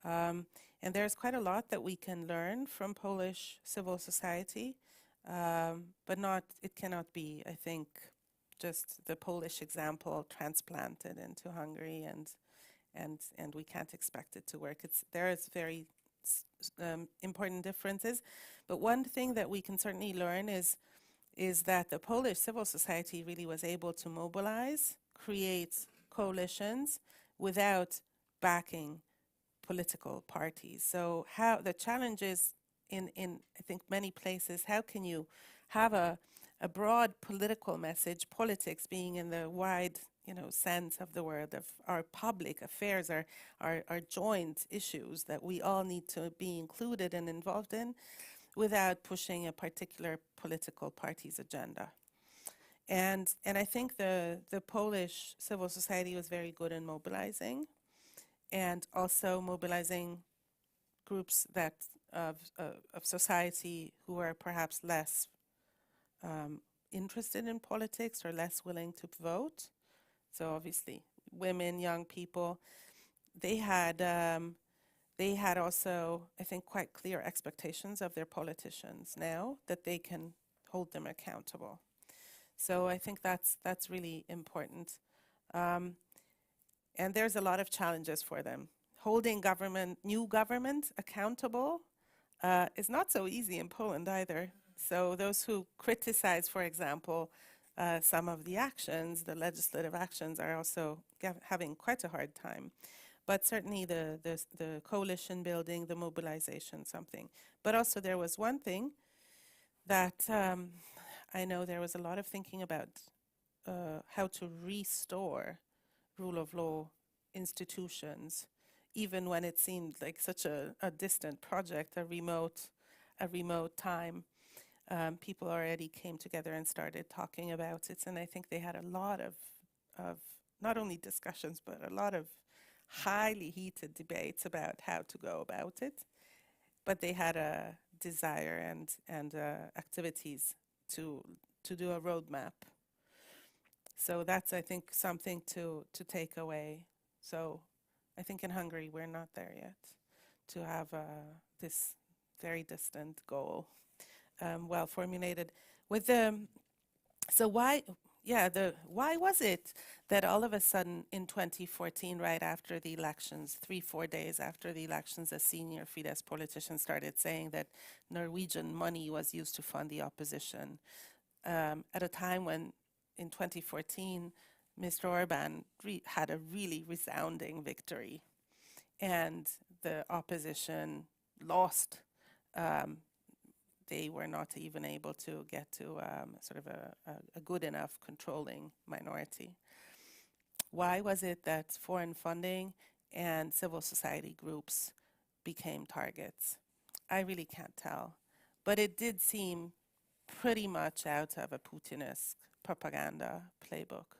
And there's quite a lot that we can learn from Polish civil society, but it cannot be, I think, just the Polish example transplanted into Hungary, and we can't expect it to work. There is very important differences, but one thing that we can certainly learn is that the Polish civil society really was able to mobilize, create coalitions without backing political parties. So how the challenge is in I think many places, how can you have a broad political message, politics being in the wide sense of the word of our public affairs, our joint issues that we all need to be included and involved in, without pushing a particular political party's agenda. And I think the Polish civil society was very good in mobilizing, and also mobilizing groups that of society who are perhaps less interested in politics or less willing to vote. So obviously, women, young people, they had also, I think, quite clear expectations of their politicians now, that they can hold them accountable. So I think that's really important. And there's a lot of challenges for them. Holding new government accountable is not so easy in Poland either. So those who criticize, for example, some of the actions, the legislative actions, are also having quite a hard time. But certainly the coalition building, the mobilization, something. But also there was one thing that I know there was a lot of thinking about how to restore rule of law institutions, even when it seemed like such a distant project, a remote time. People already came together and started talking about it, and I think they had a lot of not only discussions, but a lot of highly heated debates about how to go about it. But they had a desire and activities to do a roadmap. So that's, I think, something to take away. So I think in Hungary we're not there yet to have this very distant goal well formulated. With so why was it that all of a sudden in 2014, right after the elections, 3-4 days after the elections, a senior Fidesz politician started saying that Norwegian money was used to fund the opposition, at a time when in 2014 Mr. Orban had a really resounding victory and the opposition lost. They were not even able to get to sort of a good enough controlling minority. Why was it that foreign funding and civil society groups became targets? I really can't tell. But it did seem pretty much out of a Putinist propaganda playbook.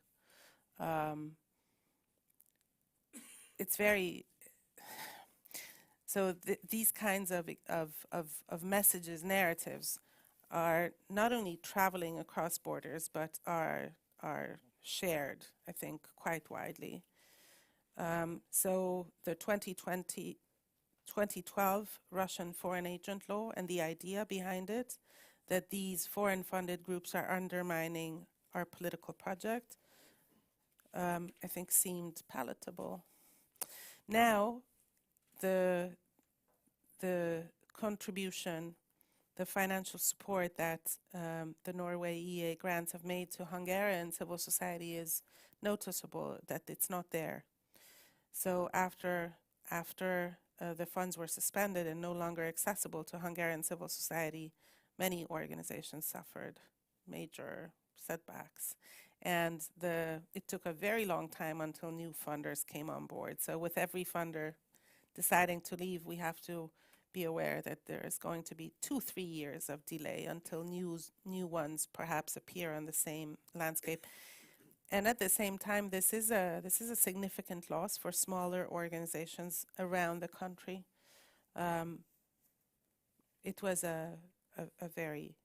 It's very... So these kinds of messages, narratives, are not only traveling across borders, but are shared, I think, quite widely. So the 2012 Russian foreign agent law and the idea behind it, that these foreign-funded groups are undermining our political project, I think seemed palatable. Now, the contribution, the financial support that the Norway EA grants have made to Hungarian civil society is noticeable, that it's not there. So after the funds were suspended and no longer accessible to Hungarian civil society, many organizations suffered major setbacks. And it took a very long time until new funders came on board. So with every funder deciding to leave, we have to be aware that there is going to be 2-3 years of delay until new ones perhaps appear on the same landscape. And at the same time, this is a significant loss for smaller organizations around the country. It was a very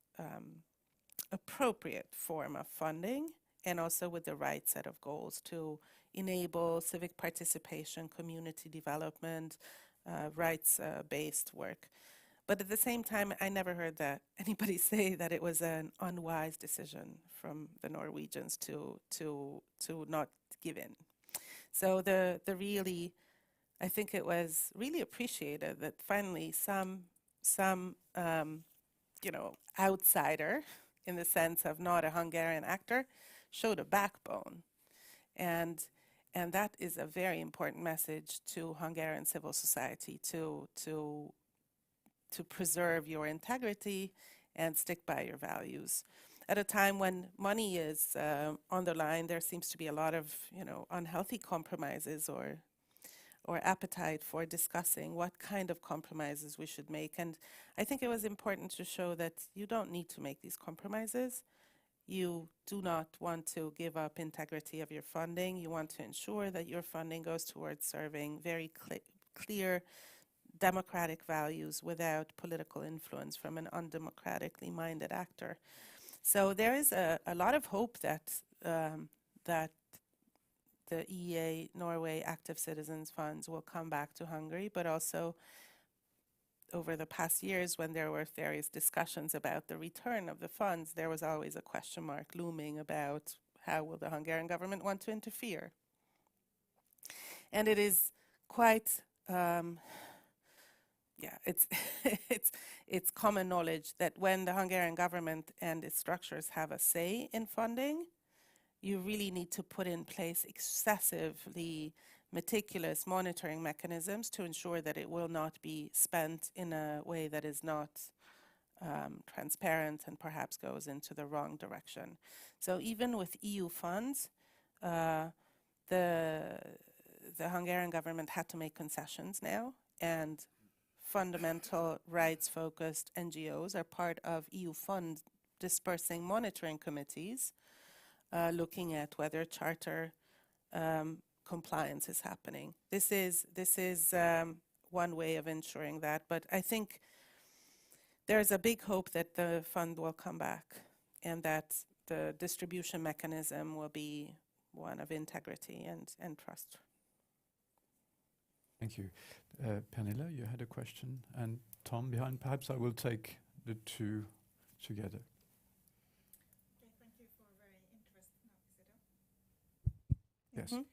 appropriate form of funding, and also with the right set of goals to enable civic participation, community development, rights-based work. But at the same time, I never heard that anybody say that it was an unwise decision from the Norwegians to not give in. So I think it was really appreciated that finally some outsider, in the sense of not a Hungarian actor, showed a backbone. And that is a very important message to Hungarian civil society, to preserve your integrity and stick by your values. At a time when money is on the line, there seems to be a lot of unhealthy compromises or appetite for discussing what kind of compromises we should make. And I think it was important to show that you don't need to make these compromises. You do not want to give up integrity of your funding. You want to ensure that your funding goes towards serving very clear democratic values without political influence from an undemocratically minded actor. So there is a lot of hope that the EA Norway Active Citizens Funds will come back to Hungary, but also over the past years, when there were various discussions about the return of the funds, there was always a question mark looming about how will the Hungarian government want to interfere. And it is quite, it's common knowledge that when the Hungarian government and its structures have a say in funding, you really need to put in place excessively meticulous monitoring mechanisms to ensure that it will not be spent in a way that is not transparent and perhaps goes into the wrong direction. So even with EU funds, the Hungarian government had to make concessions now, and fundamental rights-focused NGOs are part of EU fund dispersing monitoring committees, looking at whether charter compliance is happening. This is one way of ensuring that, but I think there's a big hope that the fund will come back and that the distribution mechanism will be one of integrity and trust. Thank you. Pernilla, you had a question, and Tom behind. Perhaps I will take the two together. Thank you for a very interesting. Yes. Mm-hmm.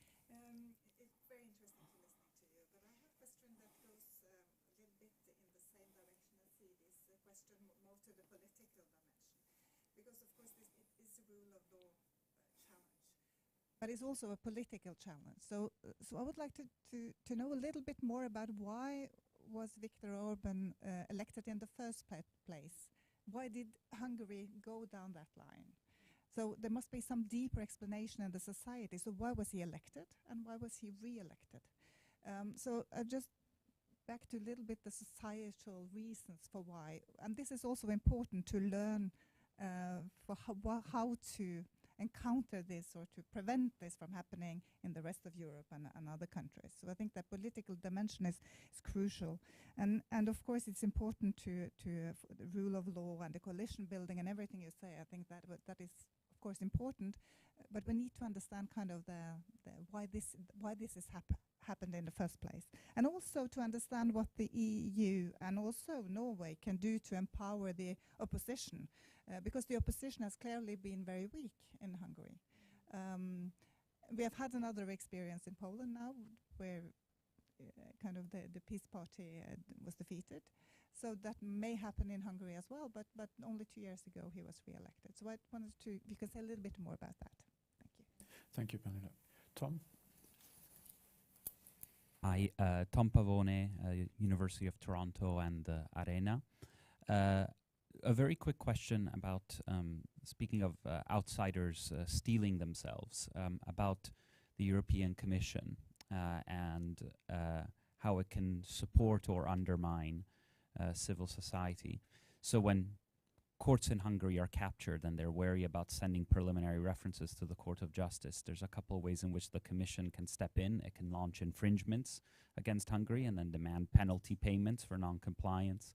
It's very interesting to listening to you, but I have a question that goes a little bit in the same direction as this question, more to the political dimension, because of course this is a rule of law challenge. But it's also a political challenge. So I would like to know a little bit more about why was Viktor Orban elected in the first place? Why did Hungary go down that line? So there must be some deeper explanation in the society. So why was he elected and why was he re-elected? So just back to a little bit the societal reasons for why. And this is also important to learn for how to encounter this or to prevent this from happening in the rest of Europe and other countries. So I think that political dimension is crucial. And of course it's important to the rule of law and the coalition building and everything you say. I think that is of course important, but we need to understand kind of why this has happened in the first place, and also to understand what the EU and also Norway can do to empower the opposition, because the opposition has clearly been very weak in Hungary. We have had another experience in Poland now, where kind of the Peace Party was defeated. So that may happen in Hungary as well, but only 2 years ago he was re-elected. So I wanted to, you can say a little bit more about that. Thank you. Thank you, Pernilla. Tom? Hi, Tom Pavone, University of Toronto and Arena. A very quick question about, speaking of outsiders stealing themselves, about the European Commission and how it can support or undermine civil society. So when courts in Hungary are captured and they're wary about sending preliminary references to the Court of Justice, there's a couple of ways in which the Commission can step in. It can launch infringements against Hungary and then demand penalty payments for non-compliance.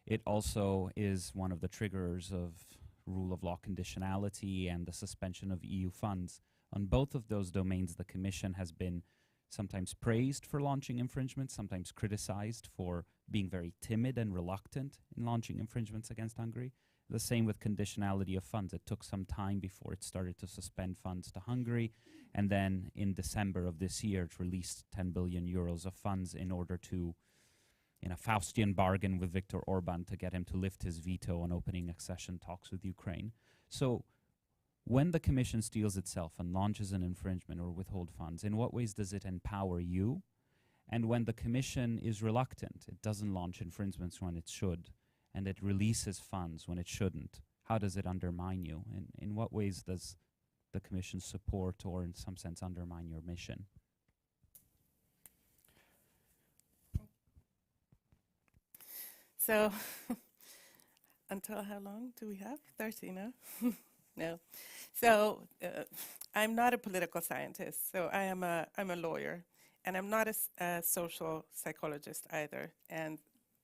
It also is one of the triggers of rule of law conditionality and the suspension of EU funds. On both of those domains, the Commission has been sometimes praised for launching infringements, sometimes criticized for being very timid and reluctant in launching infringements against Hungary. The same with conditionality of funds. It took some time before it started to suspend funds to Hungary, and then in December of this year it released 10 billion euros of funds in order to, in a Faustian bargain with Viktor Orban, to get him to lift his veto on opening accession talks with Ukraine. So when the Commission steals itself and launches an infringement or withhold funds, in what ways does it empower you? And when the Commission is reluctant, it doesn't launch infringements when it should, and it releases funds when it shouldn't, how does it undermine you? In what ways does the Commission support or in some sense undermine your mission? So, until how long do we have? 30 now? No. So, I'm not a political scientist, so I'm a lawyer, and I'm not a social psychologist either. And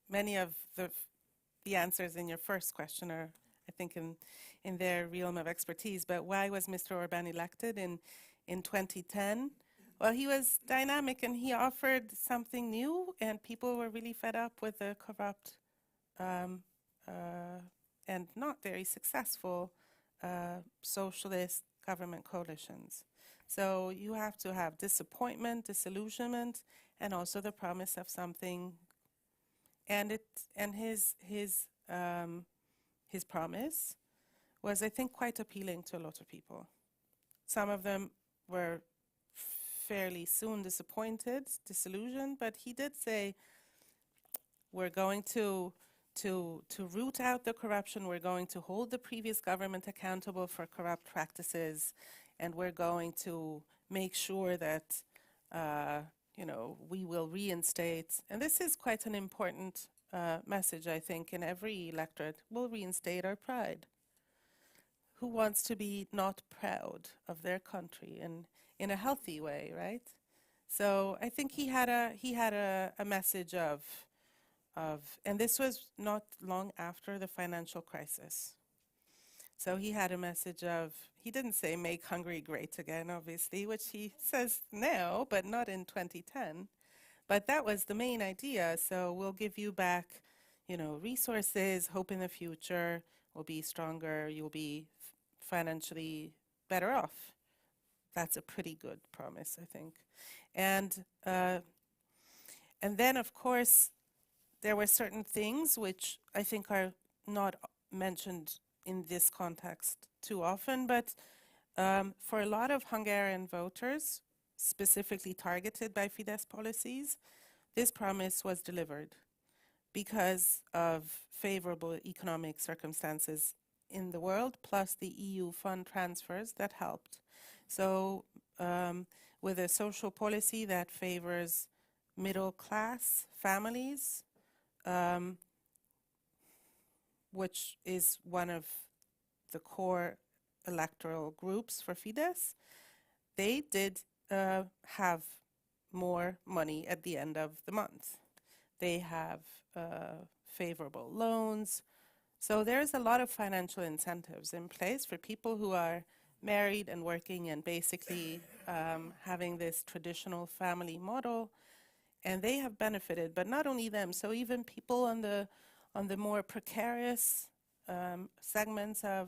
many of the answers in your first question are, I think, in their realm of expertise. But why was Mr. Orban elected in 2010? Well, he was dynamic and he offered something new, and people were really fed up with the corrupt and not very successful socialist government coalitions. So you have to have disappointment, disillusionment, and also the promise of something. And his promise was, I think, quite appealing to a lot of people. Some of them were fairly soon disappointed, disillusioned, but he did say, we're going to root out the corruption, we're going to hold the previous government accountable for corrupt practices, and we're going to make sure that we will reinstate, and this is quite an important message, I think, in every electorate, we'll reinstate our pride. Who wants to be not proud of their country in a healthy way, right? So I think he had a message of, and this was not long after the financial crisis. So he had a message of, he didn't say make Hungary great again, obviously, which he says now, but not in 2010. But that was the main idea. So we'll give you back, resources, hope in the future, we'll be stronger, you'll be financially better off. That's a pretty good promise, I think. And then, of course, there were certain things which I think are not mentioned in this context too often, but for a lot of Hungarian voters, specifically targeted by Fidesz policies, this promise was delivered because of favorable economic circumstances in the world, plus the EU fund transfers that helped. So with a social policy that favors middle-class families, which is one of the core electoral groups for Fidesz, they did have more money at the end of the month. They have favorable loans. So there's a lot of financial incentives in place for people who are married and working and basically having this traditional family model, and they have benefited. But not only them, so even people on the more precarious segments of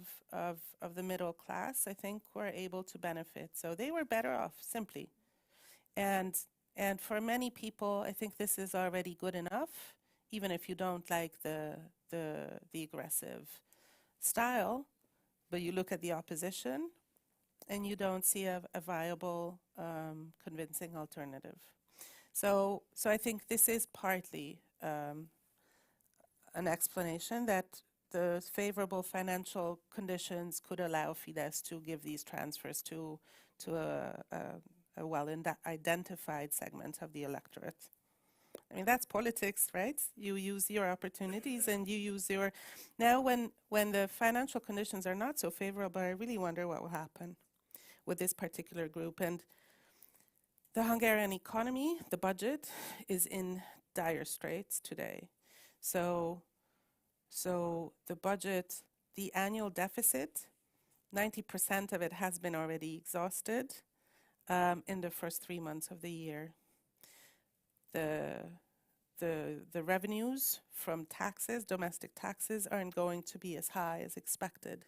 the middle class, I think, were able to benefit. So they were better off, simply. And for many people, I think this is already good enough, even if you don't like the aggressive style, but you look at the opposition and you don't see a viable, convincing alternative. So I think this is partly an explanation that the favorable financial conditions could allow Fidesz to give these transfers to a well-identified segment of the electorate. I mean, that's politics, right? You use your opportunities and you use your... Now, when the financial conditions are not so favorable, I really wonder what will happen with this particular group. And the Hungarian economy, the budget, is in dire straits today. So the budget, the annual deficit, 90% of it has been already exhausted in the first 3 months of the year. The revenues from taxes, domestic taxes, aren't going to be as high as expected.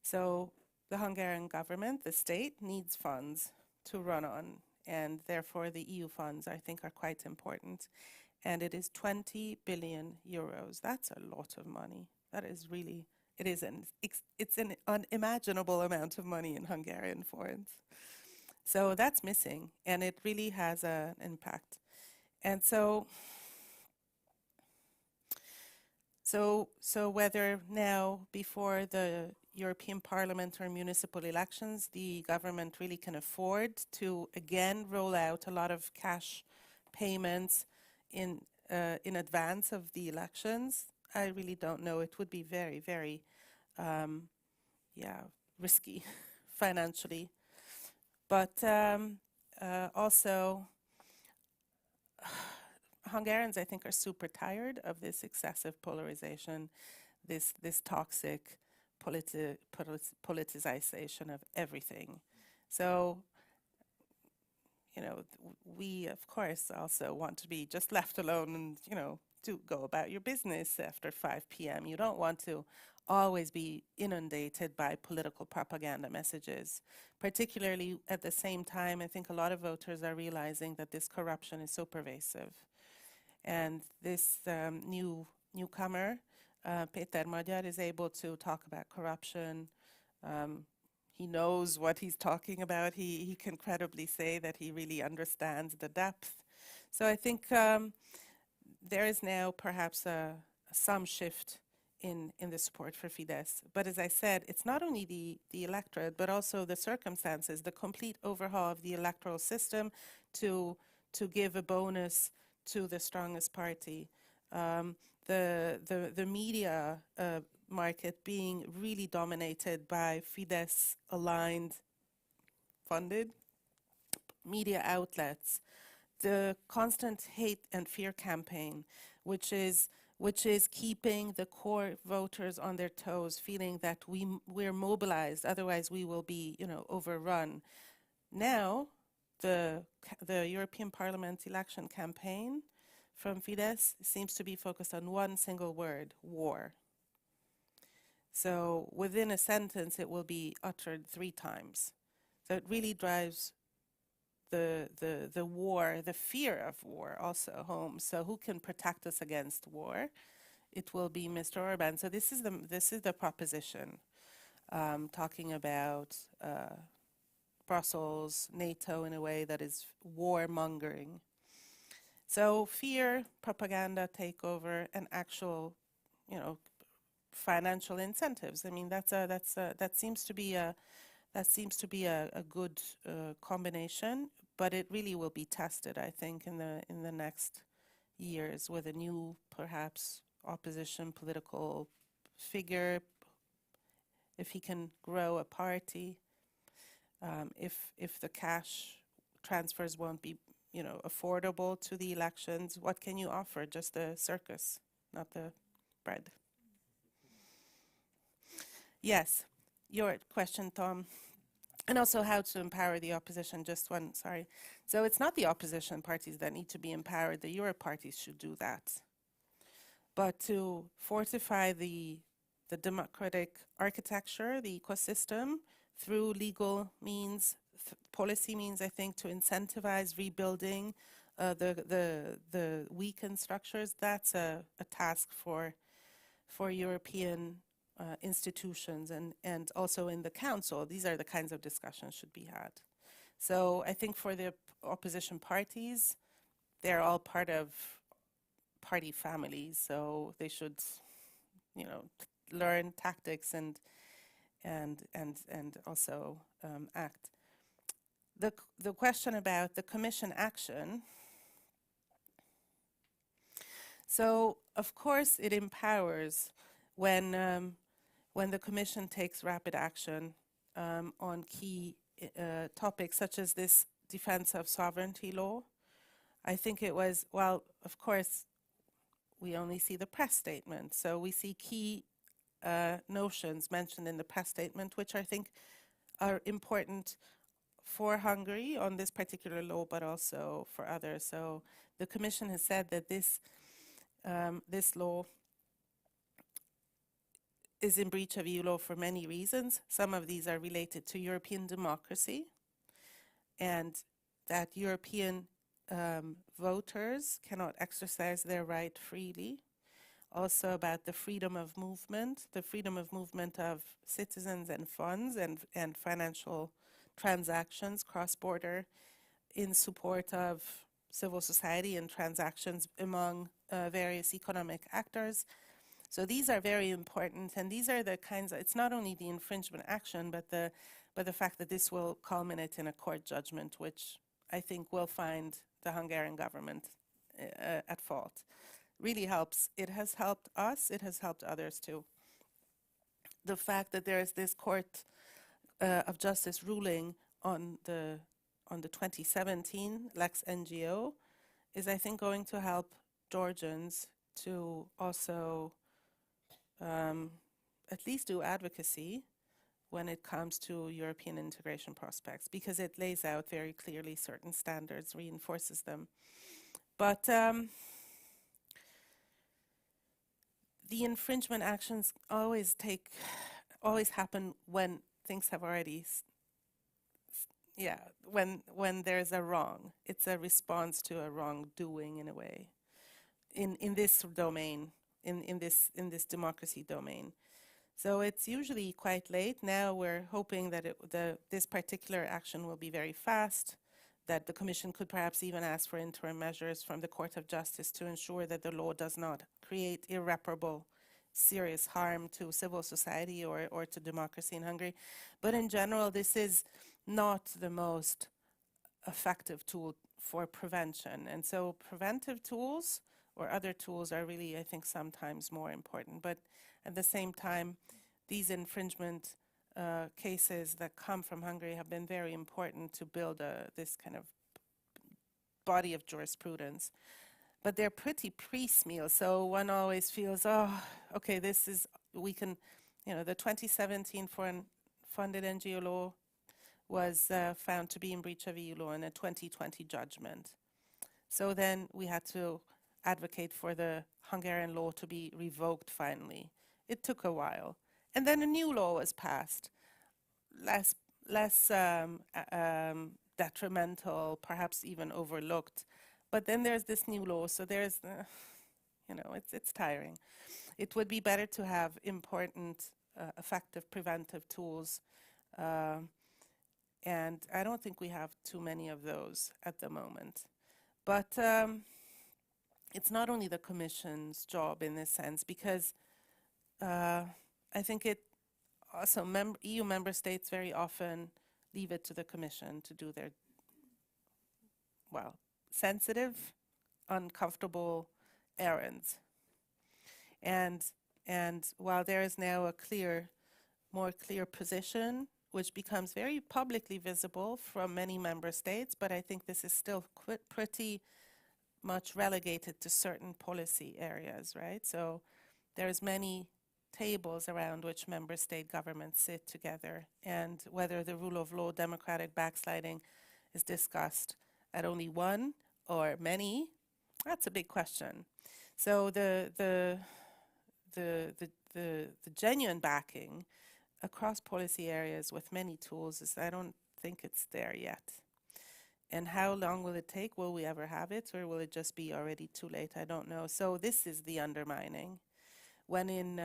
So the Hungarian government, the state, needs funds to run on, and therefore the EU funds, I think, are quite important. And it is 20 billion euros. That's a lot of money. That is really, it's an unimaginable amount of money in Hungarian forints. So that's missing, and it really has an impact. And so whether now, before the European Parliament or municipal elections, the government really can afford to again roll out a lot of cash payments in advance of the elections, I really don't know. It would be very, very, risky financially. But also, Hungarians, I think, are super tired of this excessive polarization, this toxic politicization of everything. So, you know, we, of course, also want to be just left alone and, you know, to go about your business after 5 p.m. You don't want to always be inundated by political propaganda messages. Particularly at the same time, I think a lot of voters are realizing that this corruption is so pervasive. And this newcomer, Péter Magyar, is able to talk about corruption. He knows what he's talking about. He can credibly say that he really understands the depth. So I think there is now perhaps some shift in the support for Fidesz. But as I said, it's not only the electorate, but also the circumstances, the complete overhaul of the electoral system to give a bonus to the strongest party. The media market being really dominated by Fidesz-aligned, funded media outlets, the constant hate and fear campaign, which is keeping the core voters on their toes, feeling that we're mobilized, otherwise we will be, you know, overrun. Now, the European Parliament election campaign from Fidesz seems to be focused on one single word: war. So within a sentence, it will be uttered 3 times. So it really drives the war, the fear of war also home. So who can protect us against war? It will be Mr. Orbán. So this is the proposition, talking about Brussels, NATO in a way that is warmongering. So fear, propaganda, takeover, and actual, you know, financial incentives. I mean, that seems to be a good combination, but it really will be tested, I think, in the next years with a new, perhaps, opposition political figure, if he can grow a party, if the cash transfers won't be, you know, affordable to the elections, what can you offer? Just the circus, not the bread. Yes, your question, Tom, and also how to empower the opposition. Just one, sorry. So it's not the opposition parties that need to be empowered. The Euro parties should do that. But to fortify the democratic architecture, the ecosystem, through legal means, policy means, I think, to incentivize rebuilding the weakened structures, that's a task for European institutions and also in the council. These are the kinds of discussions should be had. So I think for the opposition parties, they're all part of party families, so they should, you know, learn tactics and also act. The question about the Commission action. So of course it empowers when the Commission takes rapid action on key topics such as this defense of sovereignty law. I think it was, well, of course, we only see the press statement. So we see key notions mentioned in the press statement, which I think are important for Hungary on this particular law, but also for others. So the Commission has said that this law is in breach of EU law for many reasons. Some of these are related to European democracy, and that European voters cannot exercise their right freely. Also about the freedom of movement of citizens and funds and financial transactions cross-border in support of civil society and transactions among various economic actors. So these are very important, and these are the kinds of, it's not only the infringement action, but the fact that this will culminate in a court judgment, which I think will find the Hungarian government at fault. Really helps. It has helped us, it has helped others too. The fact that there is this Court of Justice ruling on the 2017 Lex NGO is, I think, going to help Georgians to also at least do advocacy when it comes to European integration prospects, because it lays out very clearly certain standards, reinforces them. But the infringement actions always happen when things have already, when there's a wrong. It's a response to a wrongdoing in a way, in this domain, in this democracy domain. So it's usually quite late. Now we're hoping that this particular action will be very fast, that the Commission could perhaps even ask for interim measures from the Court of Justice to ensure that the law does not create irreparable serious harm to civil society or to democracy in Hungary. But in general, this is not the most effective tool for prevention. And so preventive tools or other tools are really, I think, sometimes more important. But at the same time, these infringement cases that come from Hungary have been very important to build this kind of body of jurisprudence. But they're pretty piecemeal, so one always feels, oh, okay, this is, we can, you know, the 2017 foreign funded NGO law was found to be in breach of EU law in a 2020 judgment. So then we had to advocate for the Hungarian law to be revoked finally. It took a while. And then a new law was passed, less detrimental, perhaps even overlooked. But then there's this new law, so there's, you know, it's tiring. It would be better to have important, effective preventive tools, and I don't think we have too many of those at the moment. But it's not only the Commission's job in this sense, because I think it also EU member states very often leave it to the Commission to do their, well, sensitive, uncomfortable errands. And while there is now a more clear position, which becomes very publicly visible from many member states, but I think this is still pretty much relegated to certain policy areas, right? So there's many tables around which member state governments sit together, and whether the rule of law, democratic backsliding is discussed at only one or many, that's a big question. So the genuine backing across policy areas with many tools is, I don't think it's there yet. And how long will it take? Will we ever have it, or will it just be already too late? I don't know. So this is the undermining. When in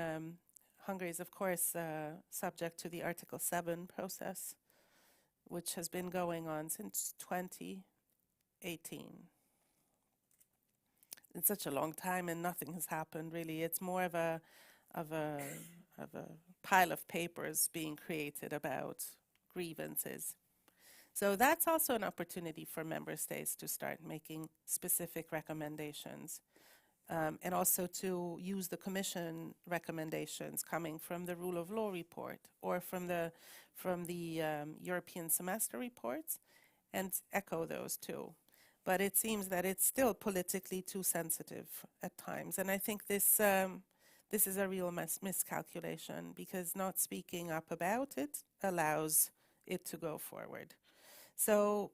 Hungary is, of course, subject to the Article 7 process, which has been going on since 2018. It's such a long time, and nothing has happened really. It's more of a pile of papers being created about grievances. So that's also an opportunity for member states to start making specific recommendations, and also to use the Commission recommendations coming from the Rule of Law report or from the European semester reports, and echo those too. But it seems that it's still politically too sensitive at times, and I think this is a real miscalculation, because not speaking up about it allows it to go forward. So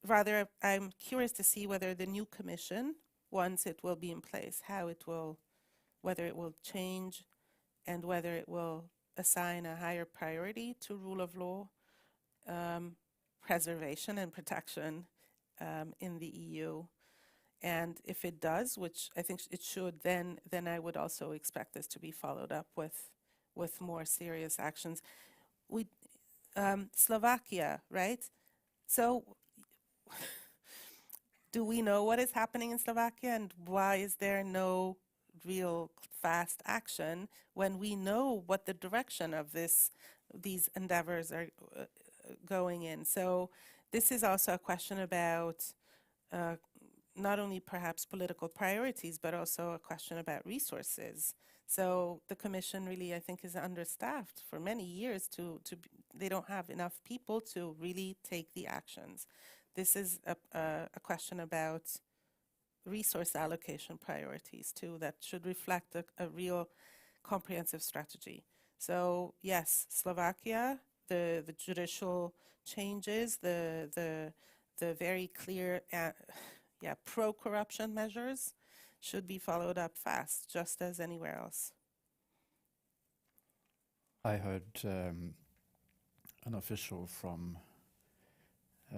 rather, I'm curious to see whether the new Commission, once it will be in place, whether it will change, and whether it will assign a higher priority to rule of law preservation and protection in the EU. And if it does, which I think it should, then I would also expect this to be followed up with more serious actions. Slovakia, right? So do we know what is happening in Slovakia, and why is there no real fast action when we know what the direction of these endeavors are going in? So this is also a question about not only perhaps political priorities, but also a question about resources. So the Commission really, I think, is understaffed for many years. They don't have enough people to really take the actions. This is a question about resource allocation priorities too, that should reflect a real comprehensive strategy. So yes, Slovakia, the judicial changes, the very clear pro-corruption measures should be followed up fast, just as anywhere else. I heard an official from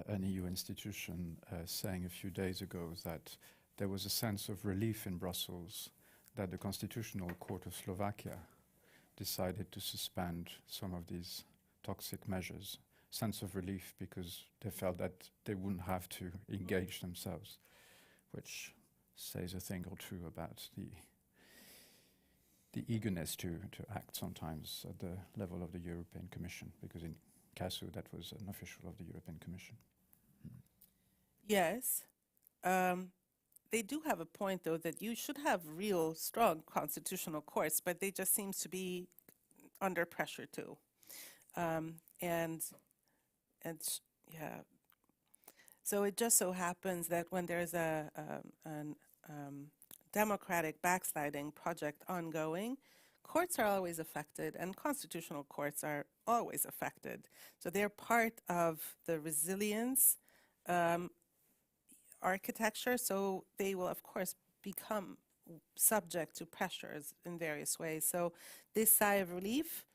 an EU institution saying a few days ago that there was a sense of relief in Brussels that the Constitutional Court of Slovakia decided to suspend some of these toxic measures. Sense of relief because they felt that they wouldn't have to engage themselves, which says a thing or two about the eagerness to act sometimes at the level of the European Commission, because in CASU that was an official of the European Commission. Yes. They do have a point, though, that you should have real strong constitutional courts, but they just seem to be under pressure too. So it just so happens that when there's a democratic backsliding project ongoing, courts are always affected, and constitutional courts are always affected. So they're part of the resilience architecture, so they will, of course, become subject to pressures in various ways. So this sigh of relief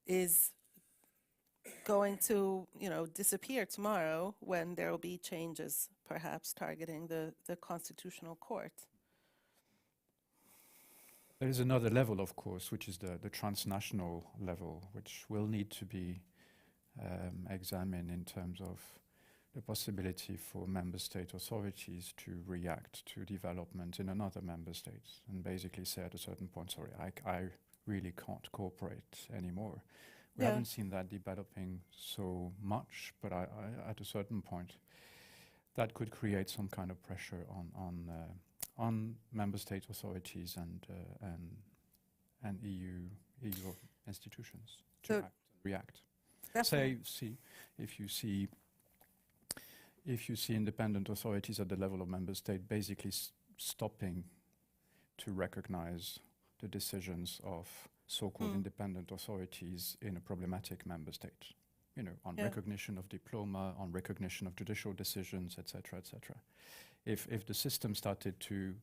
is going to, disappear tomorrow when there will be changes, perhaps targeting the Constitutional Court. There is another level, of course, which is the transnational level, which will need to be examined in terms of the possibility for member state authorities to react to development in another member state and basically say at a certain point, sorry, I really can't cooperate anymore. We haven't seen that developing so much, but at a certain point, that could create some kind of pressure on member state authorities and EU institutions to act and react. Say, if you see independent authorities at the level of member state basically stopping to recognize the decisions of so-called independent authorities in a problematic member state. You know, on recognition of diploma, on recognition of judicial decisions, etc., etc. If the system started to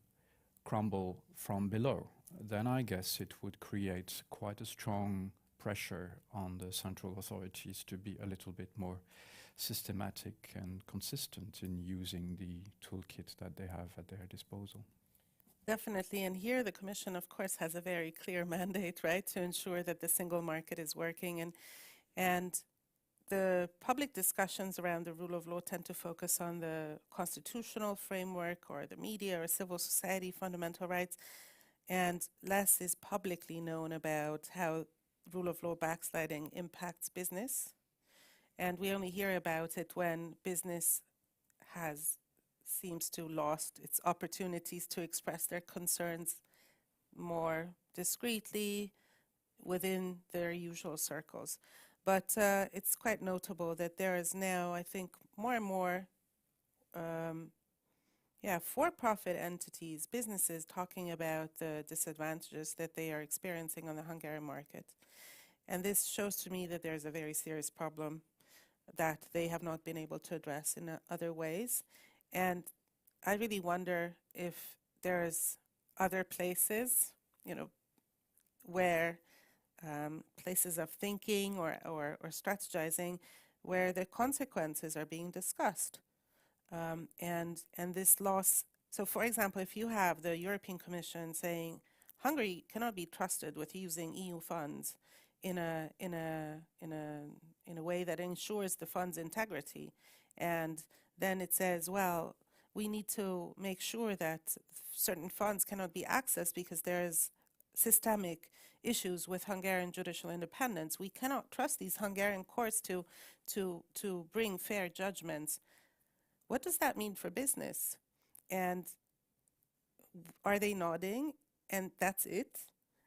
crumble from below, then I guess it would create quite a strong pressure on the central authorities to be a little bit more systematic and consistent in using the toolkit that they have at their disposal. Definitely, and here the Commission, of course, has a very clear mandate, right, to ensure that the single market is working, and the public discussions around the rule of law tend to focus on the constitutional framework or the media or civil society fundamental rights, and less is publicly known about how rule of law backsliding impacts business. And we only hear about it when business seems to lost its opportunities to express their concerns more discreetly within their usual circles. But it's quite notable that there is now, I think, more and more for-profit entities, businesses talking about the disadvantages that they are experiencing on the Hungarian market. And this shows to me that there's a very serious problem that they have not been able to address in other ways. And I really wonder if there's other places, you know, where places of thinking or strategizing where the consequences are being discussed. And this loss, so for example, if you have the European Commission saying Hungary cannot be trusted with using EU funds in a way that ensures the fund's integrity, and then it says, well, we need to make sure that certain funds cannot be accessed because there's systemic issues with Hungarian judicial independence. We cannot trust these Hungarian courts to bring fair judgments. What does that mean for business? And are they nodding and that's it?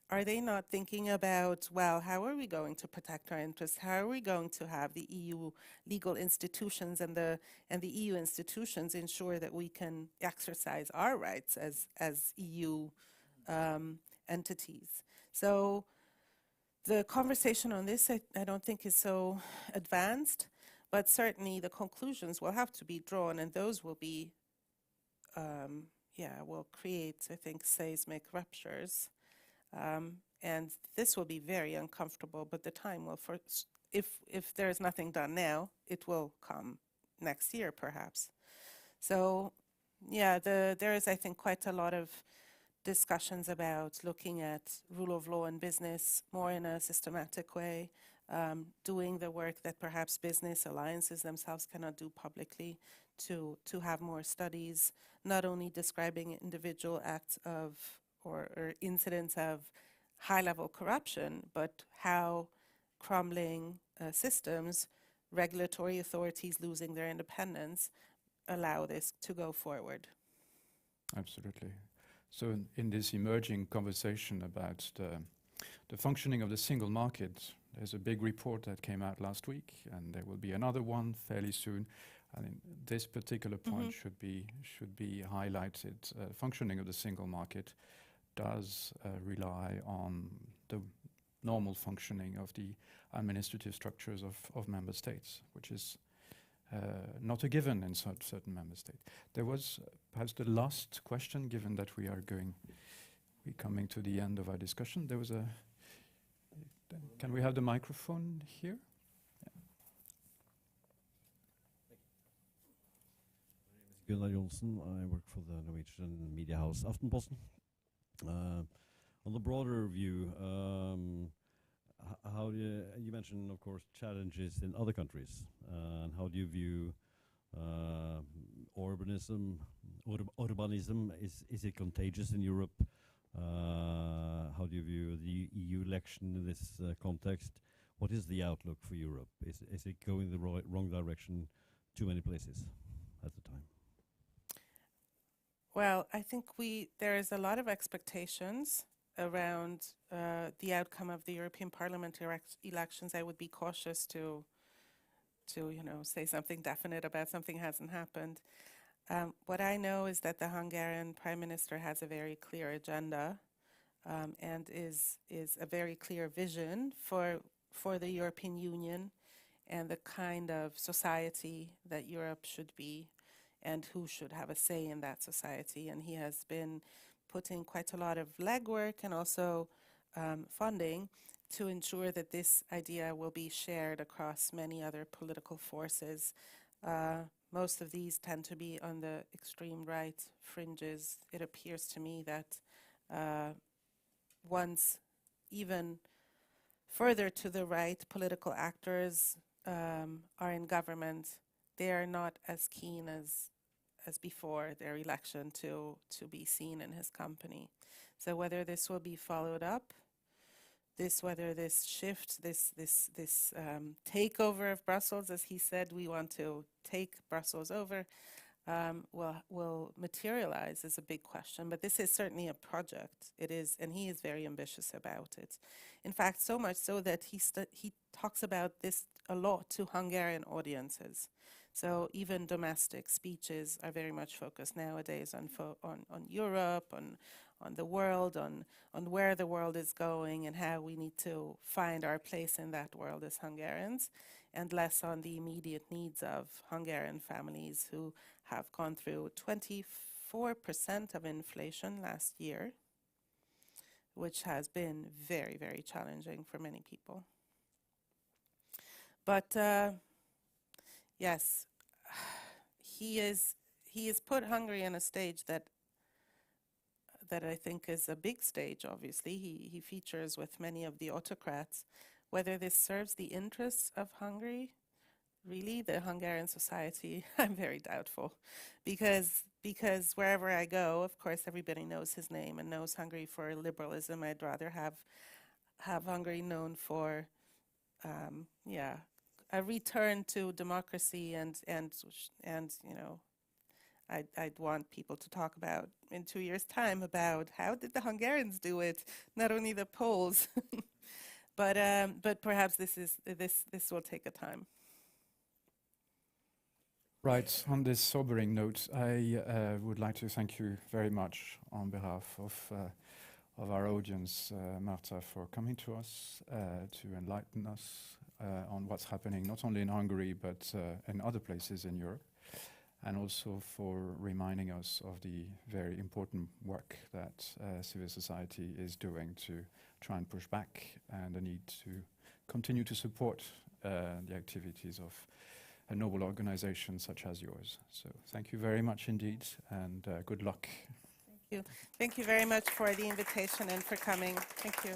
Are they not thinking about, well, how are we going to protect our interests? How are we going to have the EU legal institutions and the EU institutions ensure that we can exercise our rights as EU entities? So the conversation on this, I don't think is so advanced, but certainly the conclusions will have to be drawn, and those will be, will create, I think, seismic ruptures. And this will be very uncomfortable, but the time will, if there is nothing done now, it will come next year, perhaps. So, yeah, there is, I think, quite a lot of discussions about looking at rule of law in business more in a systematic way, doing the work that perhaps business alliances themselves cannot do publicly, to have more studies, not only describing individual acts of or incidents of high-level corruption, but how crumbling systems, regulatory authorities losing their independence, allow this to go forward. Absolutely. So in this emerging conversation about the functioning of the single market, there's a big report that came out last week, and there will be another one fairly soon. I mean, this particular point should be highlighted. Functioning of the single market does rely on the normal functioning of the administrative structures of member states, which is not a given in certain member states. There was perhaps the last question, given that we're coming to the end of our discussion. There was can we have the microphone here? My name is Gunnar Jonsson. I work for the Norwegian media house Aftenposten. On the broader view, how do you mentioned, of course, challenges in other countries, and how do you view urbanism? Is it contagious in Europe? How do you view the EU election in this context? What is the outlook for Europe? Is it going the wrong direction too many places at the time? Well, I think there is a lot of expectations around the outcome of the European Parliament elections. I would be cautious to say something definite about something hasn't happened. What I know is that the Hungarian Prime Minister has a very clear agenda and is a very clear vision for the European Union and the kind of society that Europe should be and who should have a say in that society. And he has been putting quite a lot of legwork and also funding to ensure that this idea will be shared across many other political forces. Most of these tend to be on the extreme right fringes. It appears to me that once even further to the right, political actors are in government, they are not as keen as before their election to be seen in his company. So whether this will be followed up, whether this shift, this takeover of Brussels, as he said, we want to take Brussels over, will materialize is a big question. But this is certainly a project. It is, and he is very ambitious about it. In fact, so much so that he talks about this a lot to Hungarian audiences. So even domestic speeches are very much focused nowadays on Europe, on the world, on where the world is going and how we need to find our place in that world as Hungarians, and less on the immediate needs of Hungarian families who have gone through 24% of inflation last year, which has been very, very challenging for many people. But yes, he has put Hungary on a stage that I think is a big stage, obviously. He features with many of the autocrats. Whether this serves the interests of Hungary, really, the Hungarian society, I'm very doubtful. Because wherever I go, of course, everybody knows his name and knows Hungary for liberalism. I'd rather have Hungary known for, a return to democracy and you know, I'd want people to talk about in 2 years' time about how did the Hungarians do it, not only the Poles, but perhaps this will take a time. Right. On this sobering note, I would like to thank you very much on behalf of our audience, Marta, for coming to us to enlighten us on what's happening not only in Hungary but in other places in Europe, and also for reminding us of the very important work that civil society is doing to try and push back and the need to continue to support the activities of a noble organization such as yours. So thank you very much indeed, and good luck. Thank you. Thank you very much for the invitation and for coming. Thank you.